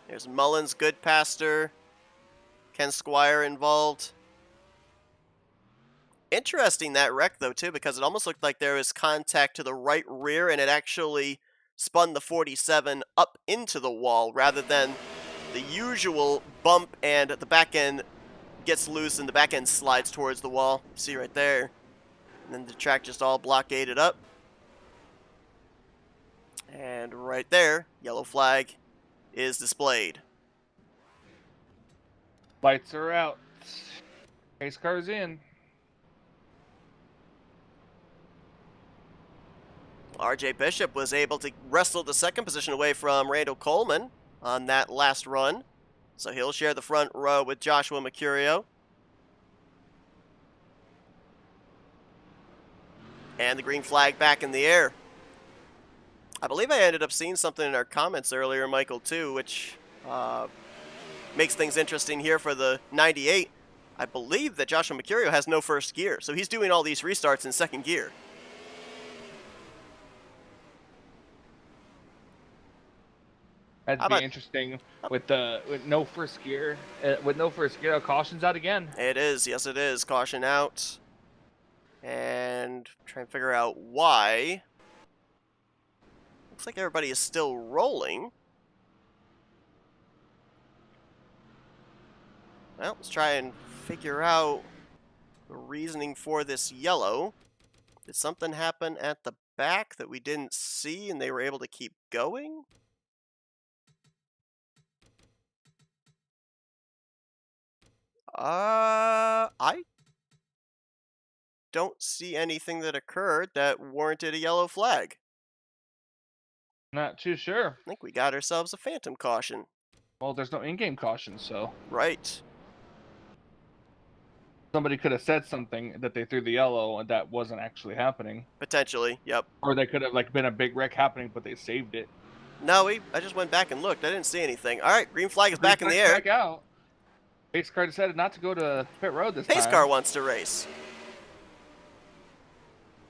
There's Mullins, Goodpaster, Ken Squire involved. Interesting that wreck, though, too, because it almost looked like there was contact to the right rear, and it actually spun the 47 up into the wall rather than the usual bump, and the back end gets loose and the back end slides towards the wall. See right there. And then the track just all blockaded up. And right there, yellow flag is displayed. Lights are out. Race car's in. RJ Bishop was able to wrestle the 2nd position away from Randall Coleman on that last run. So he'll share the front row with Joshua Mercurio. And the green flag back in the air. I believe I ended up seeing something in our comments earlier, Michael, too, which makes things interesting here for the 98. I believe that Joshua Mercurio has no first gear, so he's doing all these restarts in 2nd gear. That'd be interesting with no first gear. With no first gear, caution's out again. It is, yes, it is. Caution out, and try and figure out why. Looks like everybody is still rolling. Well, let's try and figure out the reasoning for this yellow. Did something happen at the back that we didn't see and they were able to keep going? I don't see anything that occurred that warranted a yellow flag. Not too sure. I think we got ourselves a phantom caution. Well, there's no in-game caution, so Right. somebody could have said something that they threw the yellow and that wasn't actually happening. Potentially, yep. Or they could have like been a big wreck happening, but they saved it. No, I just went back and looked. I didn't see anything. All right, green flag is back in the Flag's air. Back out. Pace car decided not to go to pit road this Pace time. car wants to race.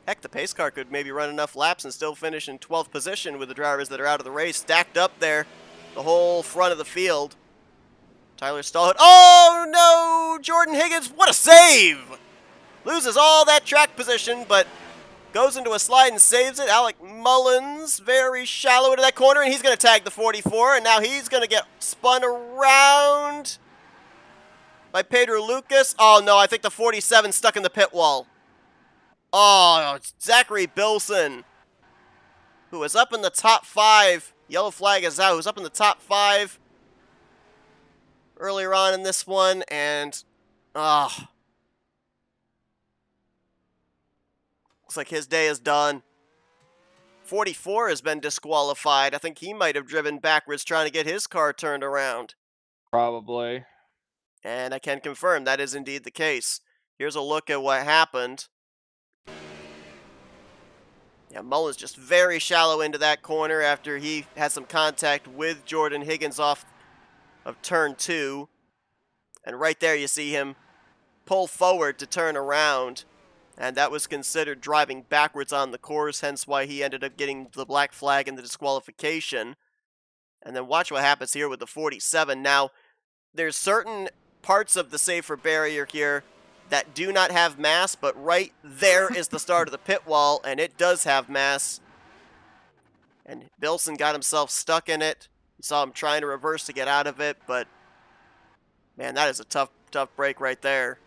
Heck, the pace car could maybe run enough laps and still finish in 12th position with the drivers that are out of the race stacked up there, the whole front of the field. Tyler Stallhood. Oh no! Jordan Higgins, what a save! Loses all that track position, but goes into a slide and saves it. Alec Mullins, very shallow into that corner, and he's going to tag the 44, and now he's going to get spun around by Pedro Lucas. Oh no, I think the 47 stuck in the pit wall. Oh, it's Zachary Bilson, who was up in the top 5. Yellow flag is out. Who's up in the top 5 earlier on in this one, and looks like his day is done. 44 has been disqualified. I think he might have driven backwards trying to get his car turned around. Probably. And I can confirm that is indeed the case. Here's a look at what happened. Yeah, Mullins just very shallow into that corner after he had some contact with Jordan Higgins off of turn 2. And right there you see him pull forward to turn around. And that was considered driving backwards on the course, hence why he ended up getting the black flag and the disqualification. And then watch what happens here with the 47. Now, there's certain parts of the safer barrier here that do not have mass, but right there is the start of the pit wall, and it does have mass. And Bilson got himself stuck in it. You saw him trying to reverse to get out of it, but man, that is a tough break right there.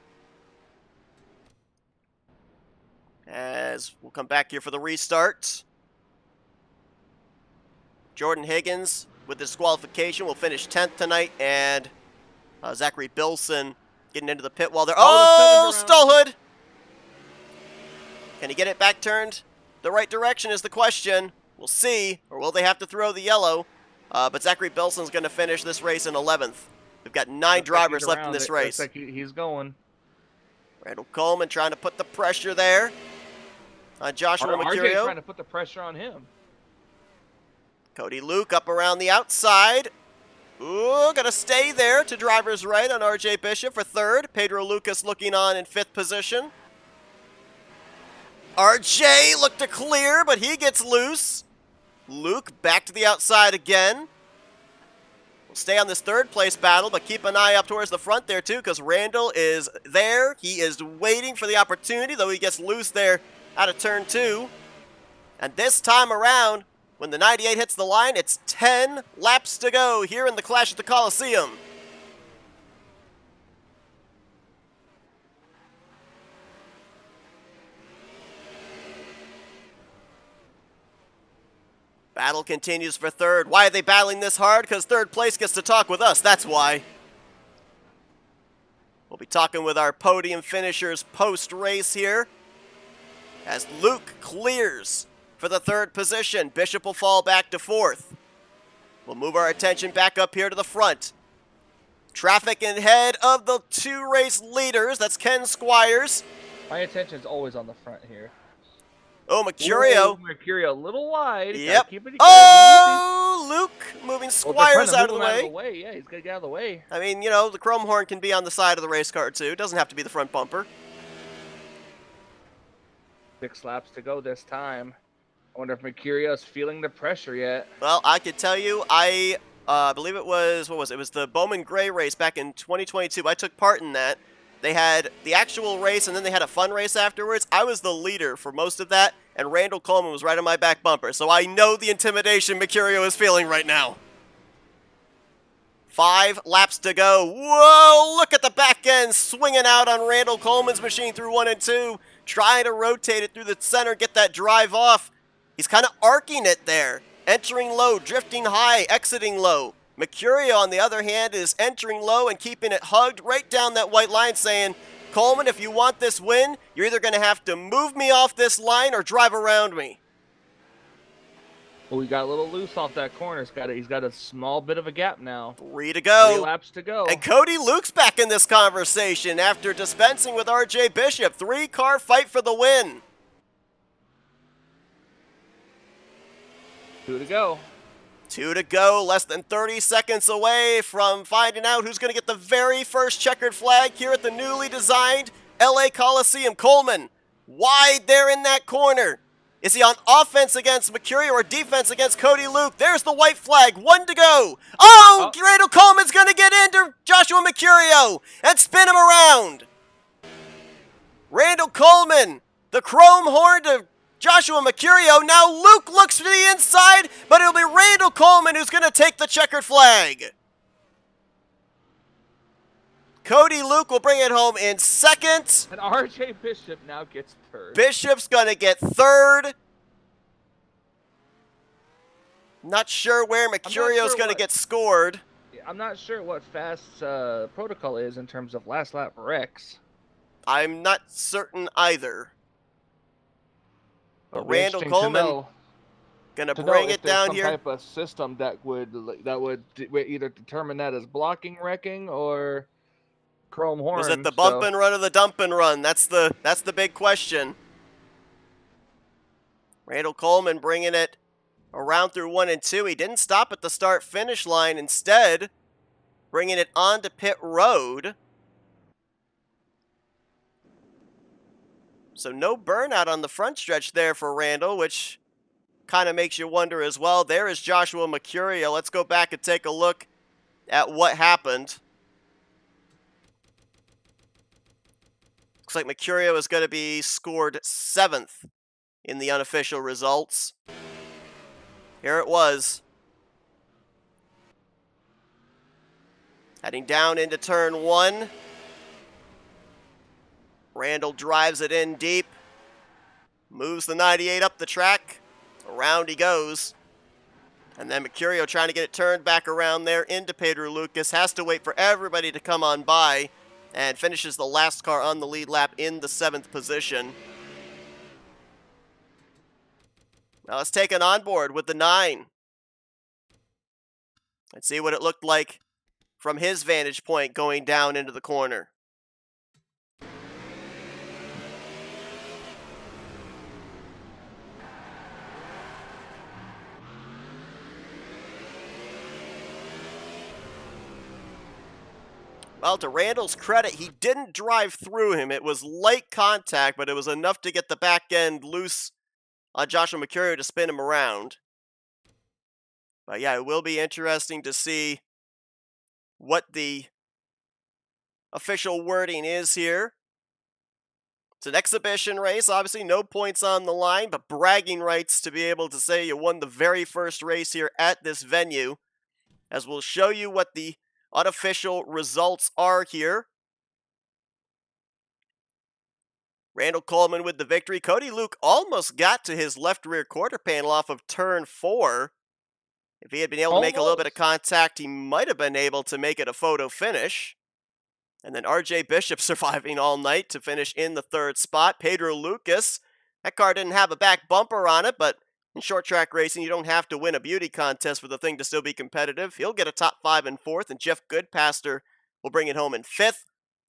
As we'll come back here for the restart. Jordan Higgins with the disqualification will finish 10th tonight, and Zachary Bilson getting into the pit wall there. Oh, Stallhood! Can he get it back turned the right direction is the question. We'll see, or will they have to throw the yellow? But Zachary Bilson's going to finish this race in 11th. We've got 9 drivers left in this race. Looks like he's going. Randall Coleman trying to put the pressure there on Joshua RJ Mercurio. trying to put the pressure on him. Cody Luke up around the outside. Ooh, gonna stay there to driver's right on RJ Bishop for 3rd. Pedro Lucas looking on in 5th position. RJ looked to clear, but he gets loose. Luke back to the outside again. We'll stay on this 3rd place battle, but keep an eye up towards the front there too, because Randall is there. He is waiting for the opportunity, though he gets loose there out of turn 2. And this time around, when the 98 hits the line, it's 10 laps to go here in the Clash at the Coliseum. Battle continues for 3rd. Why are they battling this hard? Because 3rd place gets to talk with us, that's why. We'll be talking with our podium finishers post-race here, as Luke clears for the 3rd position. Bishop will fall back to 4th. We'll move our attention back up here to the front. Traffic ahead of the 2 race leaders. That's Ken Squires. My attention's always on the front here. Oh, Mercurio. Ooh, Mercurio a little wide. Yep. Keep it Oh, Luke moving Squires out of the way. Yeah, he's got to get out of the way. I mean, you know, the chrome horn can be on the side of the race car too. It doesn't have to be the front bumper. 6 laps to go this time. I wonder if Mercurio's feeling the pressure yet. Well, I could tell you, I believe it was, what was it? It was the Bowman Gray race back in 2022. I took part in that. They had the actual race, and then they had a fun race afterwards. I was the leader for most of that, and Randall Coleman was right on my back bumper. So I know the intimidation Mercurio is feeling right now. 5 laps to go. Whoa, look at the back end swinging out on Randall Coleman's machine through 1 and 2. Trying to rotate it through the center, get that drive off. He's kind of arcing it there. Entering low, drifting high, exiting low. Mercurio, on the other hand, is entering low and keeping it hugged right down that white line, saying, Coleman, if you want this win, you're either going to have to move me off this line or drive around me. Well, we got a little loose off that corner. He's got a small bit of a gap now. 3 to go. 3 laps to go. And Cody Luke's back in this conversation after dispensing with RJ Bishop. 3-car fight for the win. 2 to go. 2 to go, less than 30 seconds away from finding out who's going to get the very first checkered flag here at the newly designed LA Coliseum. Coleman, wide there in that corner. Is he on offense against Mercurio or defense against Cody Luke? There's the white flag, 1 to go. Oh, Randall Coleman's going to get into Joshua Mercurio and spin him around. Randall Coleman, the chrome horn to Joshua Mercurio. Now Luke looks to the inside, but it'll be Randall Coleman who's going to take the checkered flag. Cody Luke will bring it home in second. And RJ Bishop now gets third. Bishop's going to get third. Not sure where Mercurio's going to get scored. I'm not sure what Fast's protocol is in terms of last lap wrecks. I'm not certain either. But Randall Coleman going to bring it down here. Some type of system that would either determine that as blocking wrecking or chrome horn. Was it the bump and run or the dump and run? That's the big question. Randall Coleman bringing it around through 1 and 2. He didn't stop at the start-finish line. Instead, bringing it onto pit road. So no burnout on the front stretch there for Randall, which kind of makes you wonder as well. There is Joshua Mercurio. Let's go back and take a look at what happened. Looks like Mercurio is going to be scored 7th in the unofficial results. Here it was. Heading down into turn 1. Randall drives it in deep. Moves the 98 up the track. Around he goes. And then Mercurio trying to get it turned back around there into Pedro Lucas. Has to wait for everybody to come on by. And finishes the last car on the lead lap in the 7th position. Now let's take an onboard with the 9. Let's see what it looked like from his vantage point going down into the corner. Well, to Randall's credit, he didn't drive through him. It was light contact, but it was enough to get the back end loose on Joshua Mercurio to spin him around. But yeah, it will be interesting to see what the official wording is here. It's an exhibition race, obviously no points on the line, but bragging rights to be able to say you won the very first race here at this venue, as we'll show you what the unofficial results are here. Randall Coleman with the victory. Cody Luke almost got to his left rear quarter panel off of turn 4. If he had been able to make a little bit of contact, he might have been able to make it a photo finish. And then RJ Bishop surviving all night to finish in the 3rd spot. Pedro Lucas, that car didn't have a back bumper on it, but in short track racing, you don't have to win a beauty contest for the thing to still be competitive. He'll get a top 5 and 4th, and Jeff Goodpaster will bring it home in 5th.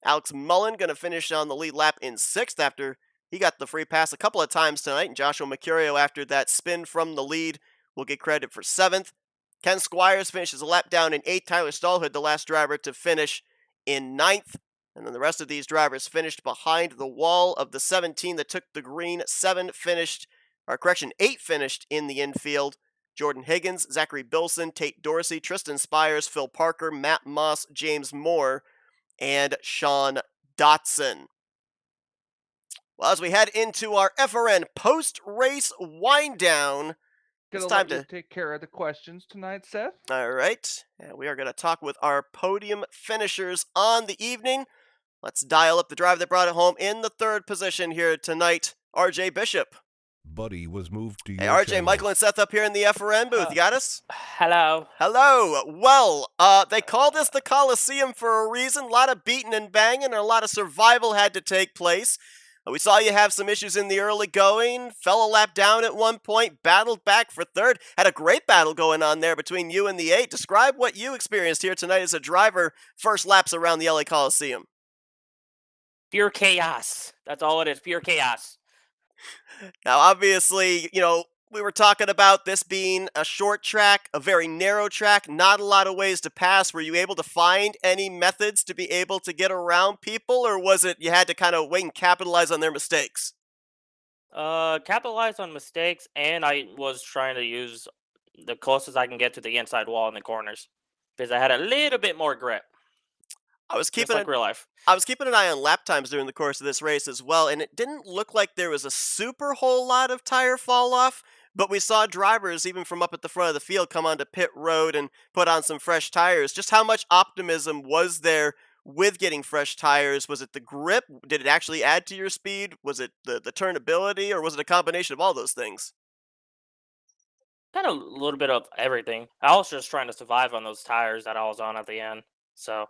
Alex Mullen going to finish on the lead lap in 6th after he got the free pass a couple of times tonight. And Joshua Mercurio, after that spin from the lead, will get credit for 7th. Ken Squires finishes a lap down in 8th. Tyler Stallhood, the last driver to finish in 9th. And then the rest of these drivers finished behind the wall of the 17 that took the green. 8 finished in the infield. Jordan Higgins, Zachary Bilson, Tate Dorsey, Tristan Spires, Phil Parker, Matt Moss, James Moore, and Sean Dotson. Well, as we head into our FRN post-race wind-down, it's time to take care of the questions tonight, Seth. All right. And we are going to talk with our podium finishers on the evening. Let's dial up the driver that brought it home in the 3rd position here tonight, RJ Bishop. Buddy was moved to Hey, your RJ, channel. Michael, and Seth up here in the FRN booth. You got us? Hello. Hello. Well, they called this the Coliseum for a reason. A lot of beating and banging, and a lot of survival had to take place. We saw you have some issues in the early going, fell a lap down at one point, battled back for third, had a great battle going on there between you and the 8. Describe what you experienced here tonight as a driver, first laps around the LA Coliseum. Pure chaos. That's all it is. Pure chaos. Now, obviously, we were talking about this being a short track, a very narrow track, not a lot of ways to pass. Were you able to find any methods to be able to get around people, or was it you had to kind of wait and capitalize on their mistakes? Capitalize on mistakes, and I was trying to use the closest I can get to the inside wall in the corners because I had a little bit more grip. I was Just keeping like real life. I was keeping an eye on lap times during the course of this race as well, and it didn't look like there was a super whole lot of tire fall off, but we saw drivers, even from up at the front of the field, come onto pit road and put on some fresh tires. Just how much optimism was there with getting fresh tires? Was it the grip? Did it actually add to your speed? Was it the turnability, or was it a combination of all those things? Kind of a little bit of everything. I was just trying to survive on those tires that I was on at the end. So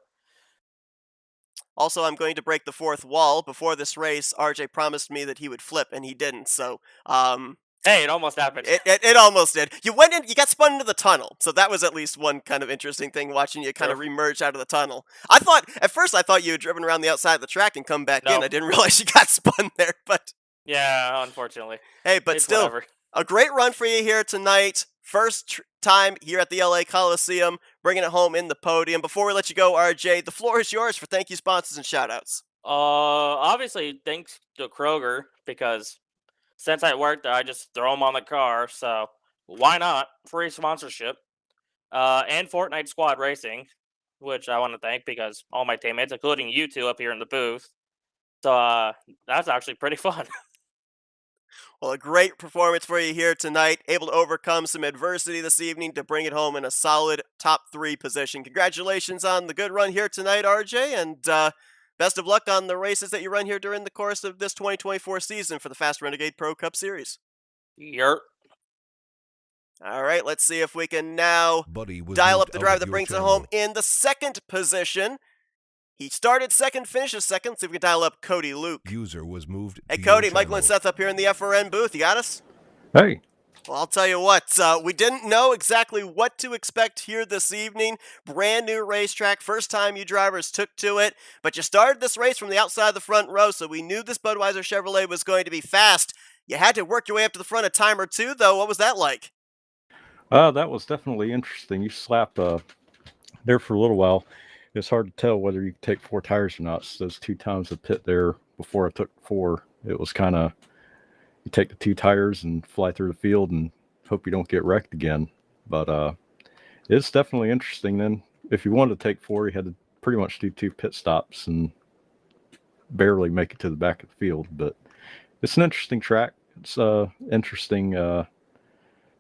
Also, I'm going to break the fourth wall. Before this race, RJ promised me that he would flip, and he didn't. So, hey, it almost happened. It almost did. You went in, you got spun into the tunnel. So that was at least one kind of interesting thing, watching you kind of remerge out of the tunnel. At first I thought you had driven around the outside of the track and come back in. I didn't realize you got spun there, but. Yeah, unfortunately. Hey, but it's still, whatever. A great run for you here tonight. First time here at the LA Coliseum, bringing it home in the podium. Before we let you go, RJ, the floor is yours for thank you, sponsors, and shoutouts. Obviously, thanks to Kroger, because since I worked there, I just throw them on the car, so why not? Free sponsorship. And Fortnite Squad Racing, which I want to thank because all my teammates, including you two up here in the booth. So that's actually pretty fun. Well, a great performance for you here tonight. Able to overcome some adversity this evening to bring it home in a solid top 3 position. Congratulations on the good run here tonight, RJ, and best of luck on the races that you run here during the course of this 2024 season for the Fast Renegade Pro Cup Series. Yerp. All right, let's see if we can now dial up the driver that brings it home in the second position. He started second, finishes second. See if we can dial up Cody Luke. User was moved. Hey, Cody, Michael and Seth up here in the FRN booth. You got us? Hey. Well, I'll tell you what, we didn't know exactly what to expect here this evening. Brand new racetrack, first time you drivers took to it, but you started this race from the outside of the front row, so we knew this Budweiser Chevrolet was going to be fast. You had to work your way up to the front a time or two, though. What was that like? That was definitely interesting. You slapped there for a little while. It's hard to tell whether you take 4 tires or not. So those 2 times of pit there before I took 4, it was kind of, you take the 2 tires and fly through the field and hope you don't get wrecked again. But it's definitely interesting. Then if you wanted to take 4, you had to pretty much do 2 pit stops and barely make it to the back of the field. But it's an interesting track. It's interesting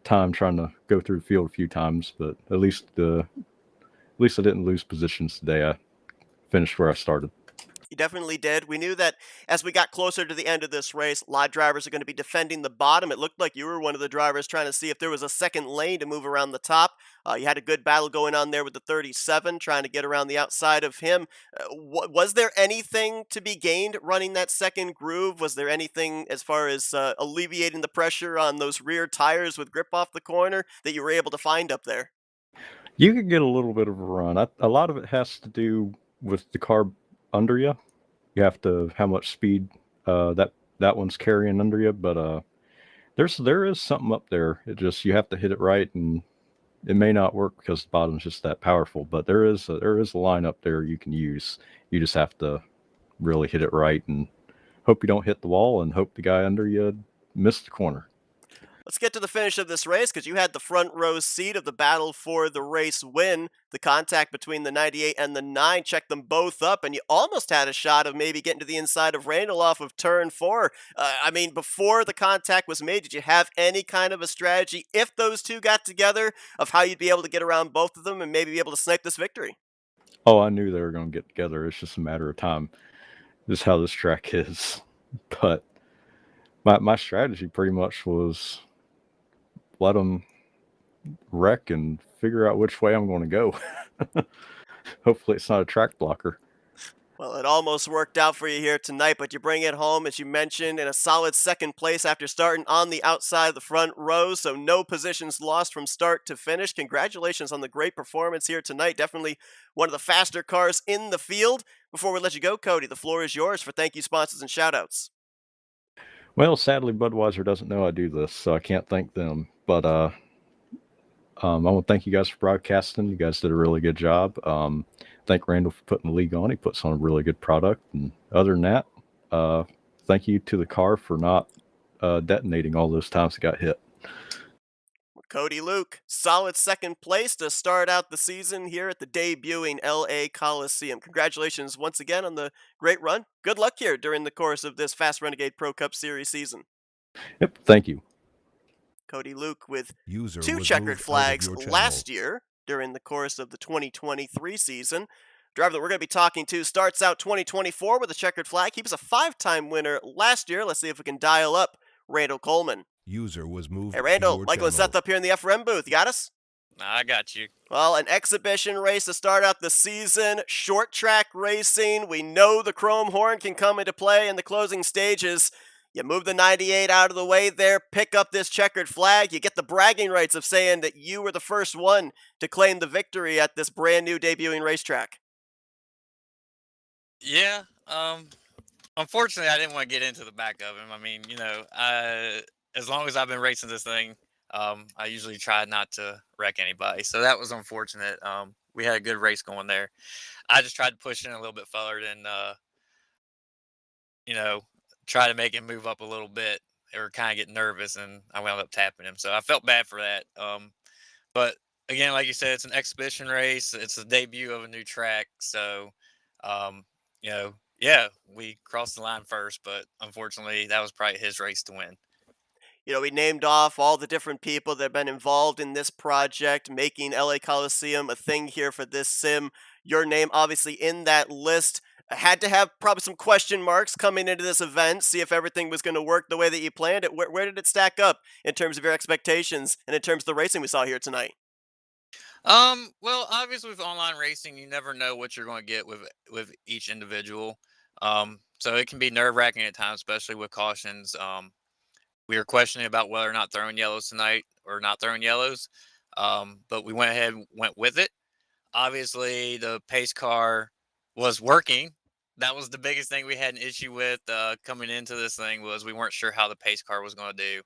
time trying to go through the field a few times, but at least I didn't lose positions today. I finished where I started. You definitely did. We knew that as we got closer to the end of this race, a lot of drivers are going to be defending the bottom. It looked like you were one of the drivers trying to see if there was a second lane to move around the top. You had a good battle going on there with the 37, trying to get around the outside of him. Was there anything to be gained running that second groove? Was there anything as far as alleviating the pressure on those rear tires with grip off the corner that you were able to find up there? You could get a little bit of a run. A lot of it has to do with the car under you. You have to how much speed that one's carrying under you. But there is something up there. It just you have to hit it right, and it may not work because the bottom's just that powerful. But there is a line up there you can use. You just have to really hit it right and hope you don't hit the wall and hope the guy under you missed the corner. Let's get to the finish of this race because you had the front row seat of the battle for the race win. The contact between the 98 and the 9 checked them both up, and you almost had a shot of maybe getting to the inside of Randall off of turn 4. Before the contact was made, did you have any kind of a strategy, if those two got together, of how you'd be able to get around both of them and maybe be able to snipe this victory? Oh, I knew they were going to get together. It's just a matter of time. This is how this track is. But my strategy pretty much was let them wreck and figure out which way I'm going to go. Hopefully it's not a track blocker. Well, it almost worked out for you here tonight, but you bring it home, as you mentioned, in a solid second place after starting on the outside of the front row, so no positions lost from start to finish. Congratulations on the great performance here tonight. Definitely one of the faster cars in the field. Before we let you go, Cody, the floor is yours for thank you sponsors and shoutouts. Well, sadly, Budweiser doesn't know I do this, so I can't thank them. But I want to thank you guys for broadcasting. You guys did a really good job. Thank Randall for putting the league on. He puts on a really good product. And other than that, thank you to the car for not detonating all those times it got hit. Cody Luke, solid second place to start out the season here at the debuting LA Coliseum. Congratulations once again on the great run. Good luck here during the course of this Fast Renegade Pro Cup Series season. Yep, thank you. Cody Luke with User two was checkered moved out of flags your channel. last year during the course of the 2023 season. Driver that we're going to be talking to starts out 2024 with a checkered flag. He was a 5-time winner last year. Let's see if we can dial up Randall Coleman. User was moved Hey, to Randall, your Michael and channel. Seth up here in the FRM booth. You got us? I got you. Well, an exhibition race to start out the season, short track racing. We know the chrome horn can come into play in the closing stages. You move the 98 out of the way there, pick up this checkered flag. You get the bragging rights of saying that you were the first one to claim the victory at this brand new debuting racetrack. Yeah. Unfortunately, I didn't want to get into the back of him. I mean, as long as I've been racing this thing, I usually try not to wreck anybody. So that was unfortunate. We had a good race going there. I just tried to push in a little bit forward and, try to make him move up a little bit or kind of get nervous, and I wound up tapping him. So I felt bad for that. But again, like you said, it's an exhibition race. It's the debut of a new track. So, um, yeah, we crossed the line first, but unfortunately, that was probably his race to win. You know, we named off all the different people that have been involved in this project, making LA Coliseum a thing here for this sim. Your name, obviously, in that list. I had to have probably some question marks coming into this event, see if everything was going to work the way that you planned it. Where did it stack up in terms of your expectations and in terms of the racing we saw here tonight? Well, obviously with online racing, you never know what you're going to get with each individual. So it can be nerve-wracking at times, especially with cautions. We were questioning about whether or not throwing yellows tonight or not throwing yellows. But we went ahead and went with it. Obviously, the pace car was working. That was the biggest thing we had an issue with coming into this thing was we weren't sure how the pace car was going to do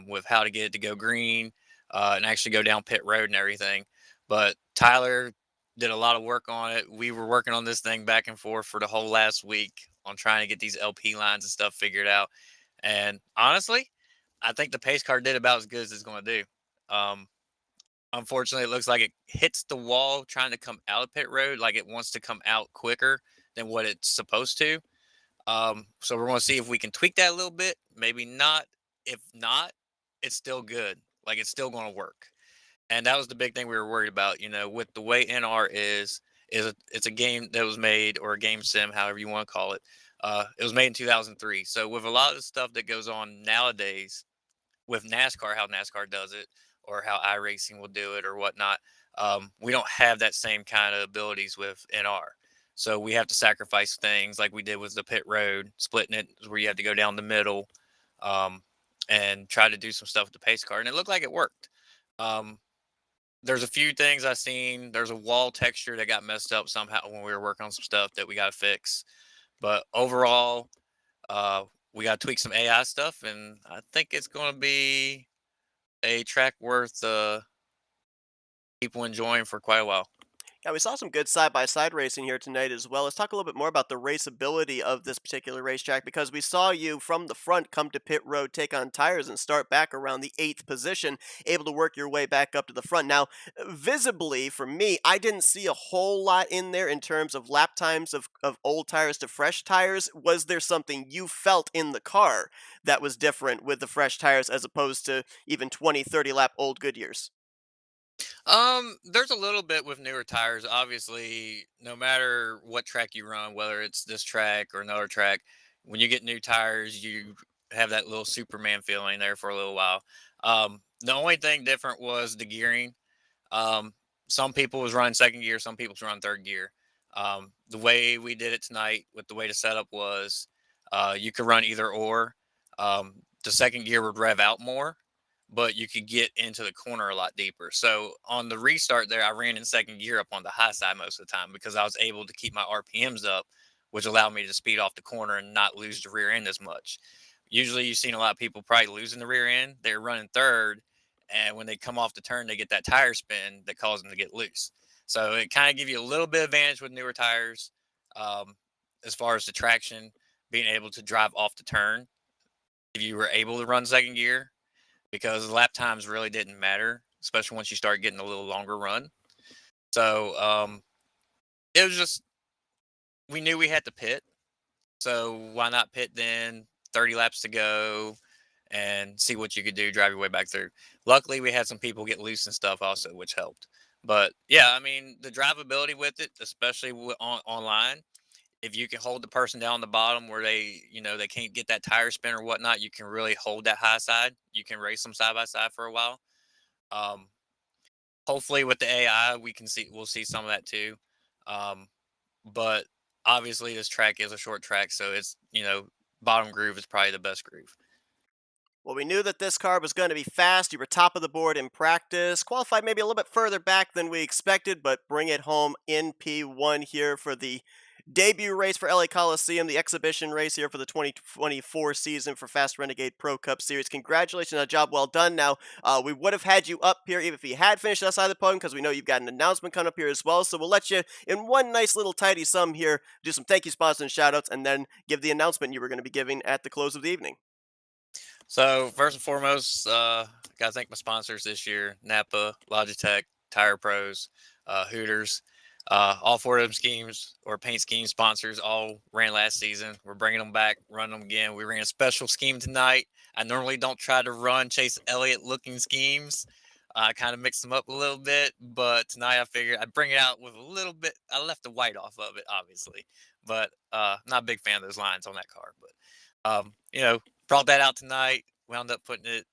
with how to get it to go green and actually go down pit road and everything. But Tyler did a lot of work on it. We were working on this thing back and forth for the whole last week on trying to get these LP lines and stuff figured out. And honestly, I think the pace car did about as good as it's going to do. Unfortunately, it looks like it hits the wall trying to come out of pit road, like it wants to come out quicker than what it's supposed to. So we're going to see if we can tweak that a little bit. Maybe not. If not, it's still good. Like it's still going to work. And that was the big thing we were worried about. With the way NR it's a game that was made, or a game sim, however you want to call it. It was made in 2003. So with a lot of the stuff that goes on nowadays with NASCAR, how NASCAR does it, or how iRacing will do it, or whatnot, we don't have that same kind of abilities with NR. So we have to sacrifice things like we did with the pit road, splitting it where you have to go down the middle, and try to do some stuff with the pace car. And it looked like it worked. There's a few things I've seen. There's a wall texture that got messed up somehow when we were working on some stuff that we got to fix. But overall, we got to tweak some AI stuff, and I think it's going to be a track worth people enjoying for quite a while. Yeah, we saw some good side-by-side racing here tonight as well. Let's talk a little bit more about the raceability of this particular racetrack, because we saw you from the front come to pit road, take on tires, and start back around the 8th position, able to work your way back up to the front. Now, visibly, for me, I didn't see a whole lot in there in terms of lap times of old tires to fresh tires. Was there something you felt in the car that was different with the fresh tires as opposed to even 20, 30 lap old Goodyears? There's a little bit with newer tires. Obviously, no matter what track you run, whether it's this track or another track, when you get new tires, you have that little Superman feeling there for a little while. The only thing different was the gearing. Um, some people was running second gear, some people was running third gear. The way we did it tonight with the way the setup was, you could run either or. The second gear would rev out more, but you could get into the corner a lot deeper. So on the restart there, I ran in second gear up on the high side most of the time because I was able to keep my RPMs up, which allowed me to speed off the corner and not lose the rear end as much. Usually you've seen a lot of people probably losing the rear end. They're running third, and when they come off the turn, they get that tire spin that causes them to get loose. So it kind of gives you a little bit of advantage with newer tires, um, as far as the traction, being able to drive off the turn. If you were able to run second gear, because lap times really didn't matter, especially once you start getting a little longer run. So it was just, we knew we had to pit. So why not pit then? 30 laps to go and see what you could do, drive your way back through. Luckily, we had some people get loose and stuff also, which helped. But yeah, I mean, the drivability with it, especially online, if you can hold the person down the bottom where they, they can't get that tire spin or whatnot, you can really hold that high side. You can race them side by side for a while. Um, Hopefully with the AI, we'll see some of that too. Um, but obviously this track is a short track, so it's, bottom groove is probably the best groove. Well, we knew that this car was going to be fast. You were top of the board in practice. Qualified maybe a little bit further back than we expected, but bring it home in P1 here for the debut race for LA Coliseum, the exhibition race here for the 2024 season for Fast Renegade Pro Cup Series. Congratulations on a job well done. Now, we would have had you up here even if you had finished outside the podium because we know you've got an announcement coming up here as well. So we'll let you, in one nice little tidy sum here, do some thank you sponsors and shout outs and then give the announcement you were going to be giving at the close of the evening. So first and foremost, gotta thank my sponsors this year: Napa, Logitech, Tire Pros, Hooters. All four of them schemes or paint scheme sponsors all ran last season. We're bringing them back, running them again. We ran a special scheme tonight. I normally don't try to run Chase Elliott looking schemes. I kind of mix them up a little bit, but tonight I figured I'd bring it out with a little bit. I left the white off of it, obviously, but not a big fan of those lines on that car. But brought that out tonight. Wound up putting it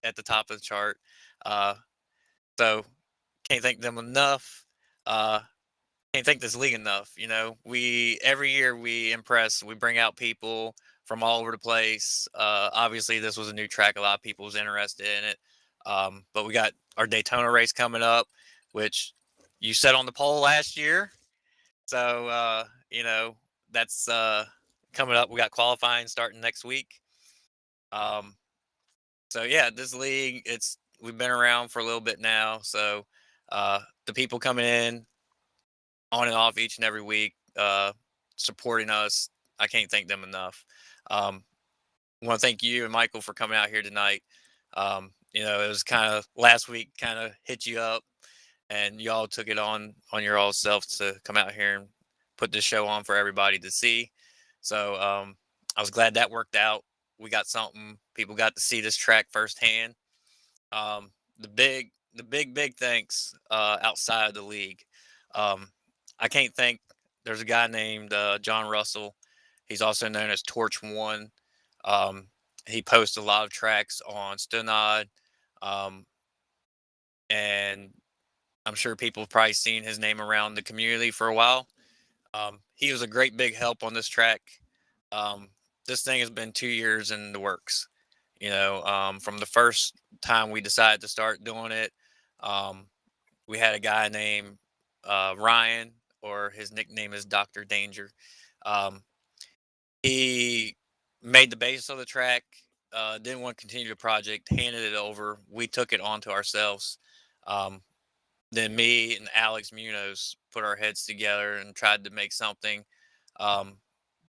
at the top of the chart. So can't thank them enough. Can't thank this league enough. We every year we impress. We bring out people from all over the place. Obviously, this was a new track. A lot of people was interested in it. But we got our Daytona race coming up, which you set on the pole last year. So that's coming up. We got qualifying starting next week. So yeah, this league, we've been around for a little bit now. So the people coming in on and off each and every week, supporting us, I can't thank them enough. I want to thank you and Michael for coming out here tonight. It was kind of last week, kind of hit you up, and y'all took it on your all self to come out here and put this show on for everybody to see. So I was glad that worked out. We got something. People got to see this track firsthand. The big thanks outside of the league. I can't thank. There's a guy named John Russell. He's also known as Torch One. He posts a lot of tracks on Stonod, and I'm sure people have probably seen his name around the community for a while. He was a great big help on this track. This thing has been 2 years in the works. From the first time we decided to start doing it, we had a guy named Ryan, or his nickname is Dr. Danger. He made the basis of the track, didn't want to continue the project, handed it over. We took it onto ourselves. Then me and Alex Munoz put our heads together and tried to make something.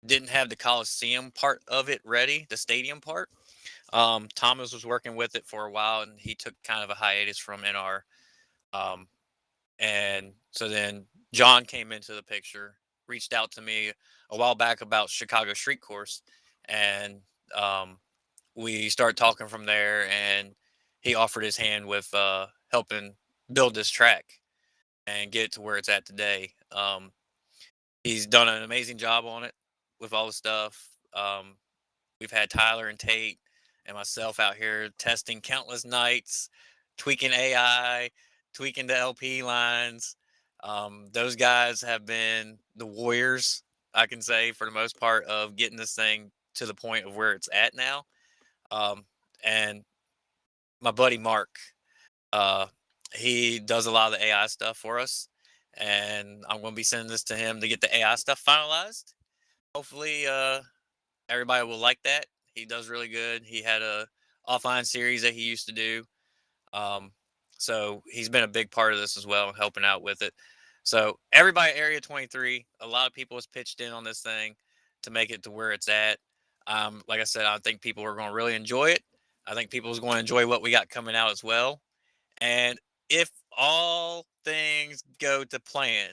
Didn't have the Coliseum part of it ready, the stadium part. Thomas was working with it for a while, and he took kind of a hiatus from NR. And so then John came into the picture, reached out to me a while back about Chicago Street Course, and we started talking from there, and he offered his hand with helping build this track and get it to where it's at today. He's done an amazing job on it with all the stuff. We've had Tyler and Tate and myself out here testing countless nights, tweaking AI, tweaking the LP lines. Those guys have been the warriors, I can say, for the most part, of getting this thing to the point of where it's at now. And my buddy Mark, he does a lot of the AI stuff for us, and I'm going to be sending this to him to get the AI stuff finalized. Hopefully, everybody will like that. He does really good. He had a offline series that he used to do. So he's been a big part of this as well, helping out with it. So everybody at Area 23, a lot of people has pitched in on this thing to make it to where it's at. Like I said, I think people are going to really enjoy it. I think people is going to enjoy what we got coming out as well. And if all things go to plan,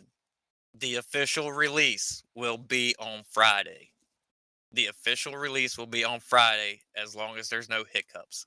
the official release will be on Friday. The official release will be on Friday, as long as there's no hiccups.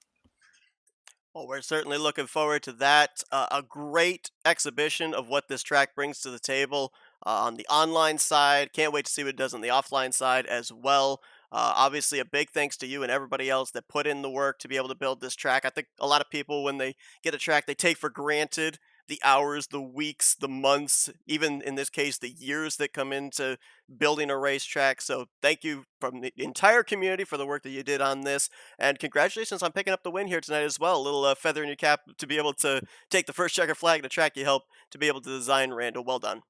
Well, we're certainly looking forward to that. A great exhibition of what this track brings to the table on the online side. Can't wait to see what it does on the offline side as well. Obviously, a big thanks to you and everybody else that put in the work to be able to build this track. I think a lot of people, when they get a track, they take for granted the hours, the weeks, the months, even in this case, the years that come into building a racetrack. So thank you from the entire community for the work that you did on this. And congratulations on picking up the win here tonight as well. A little feather in your cap to be able to take the first checker flag in a track you helped to be able to design, Randall. Well done.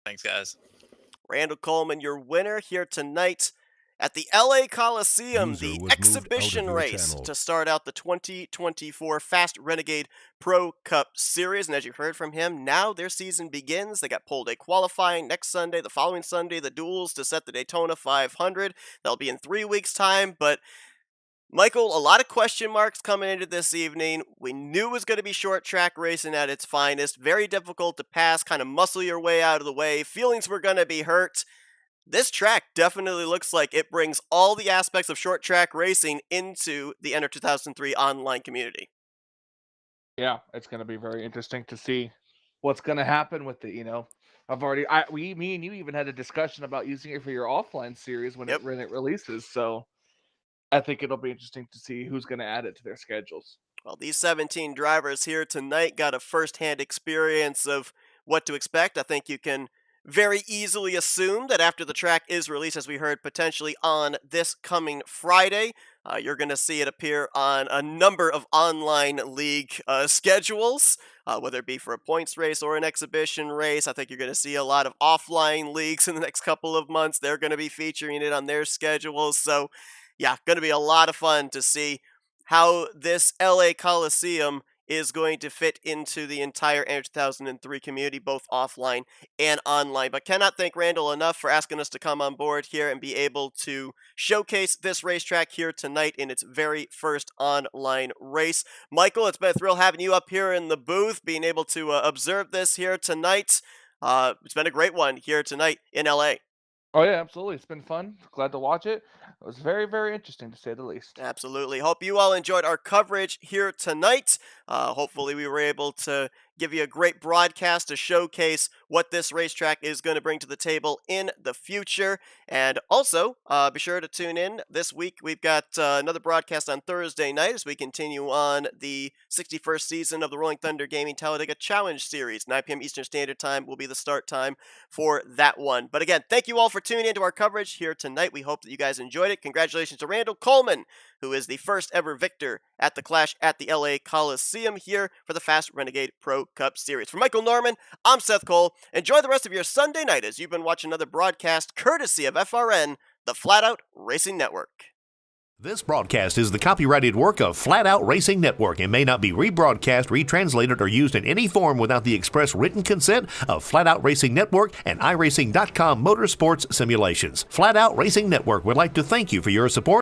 Thanks, guys. Randall Coleman, your winner here tonight at the LA Coliseum, User the was moved out exhibition of your race channel. to start out the 2024 Fast Renegade Pro Cup Series. And as you heard from him, now their season begins. They got pole day qualifying next Sunday, the following Sunday, the duels to set the Daytona 500. That'll be in 3 weeks' time. But Michael, a lot of question marks coming into this evening. We knew it was going to be short track racing at its finest. Very difficult to pass, kind of muscle your way out of the way. Feelings were going to be hurt. This track definitely looks like it brings all the aspects of short track racing into the Enter 2003 online community. Yeah, it's going to be very interesting to see what's going to happen with it. Me and you even had a discussion about using it for your offline series when Yep. when it releases. So I think it'll be interesting to see who's going to add it to their schedules. Well, these 17 drivers here tonight got a first-hand experience of what to expect. I think you can very easily assume that after the track is released, as we heard, potentially on this coming Friday, you're going to see it appear on a number of online league schedules, whether it be for a points race or an exhibition race. I think you're going to see a lot of offline leagues in the next couple of months. They're going to be featuring it on their schedules. So, yeah, going to be a lot of fun to see how this LA Coliseum is going to fit into the entire Enter 2003 community, both offline and online. But cannot thank Randall enough for asking us to come on board here and be able to showcase this racetrack here tonight in its very first online race. Michael, it's been a thrill having you up here in the booth, being able to observe this here tonight. It's been a great one here tonight in LA. Oh, yeah, absolutely. It's been fun. Glad to watch it. It was very, very interesting, to say the least. Absolutely. Hope you all enjoyed our coverage here tonight. Hopefully we were able to give you a great broadcast to showcase what this racetrack is going to bring to the table in the future. And also, be sure to tune in. This week we've got another broadcast on Thursday night as we continue on the 61st season of the Rolling Thunder Gaming Talladega Challenge Series. 9 p.m. Eastern Standard Time will be the start time for that one. But again, thank you all for tuning into our coverage here tonight. We hope that you guys enjoyed it. Congratulations to Randall Coleman, who is the first ever victor at the Clash at the LA Coliseum here for the Fast Renegade Pro Cup Series. For Michael Norman, I'm Seth Cole. Enjoy the rest of your Sunday night as you've been watching another broadcast courtesy of FRN, the Flatout Racing Network. This broadcast is the copyrighted work of Flatout Racing Network and may not be rebroadcast, retranslated, or used in any form without the express written consent of Flatout Racing Network and iRacing.com Motorsports Simulations. Flatout Racing Network would like to thank you for your support.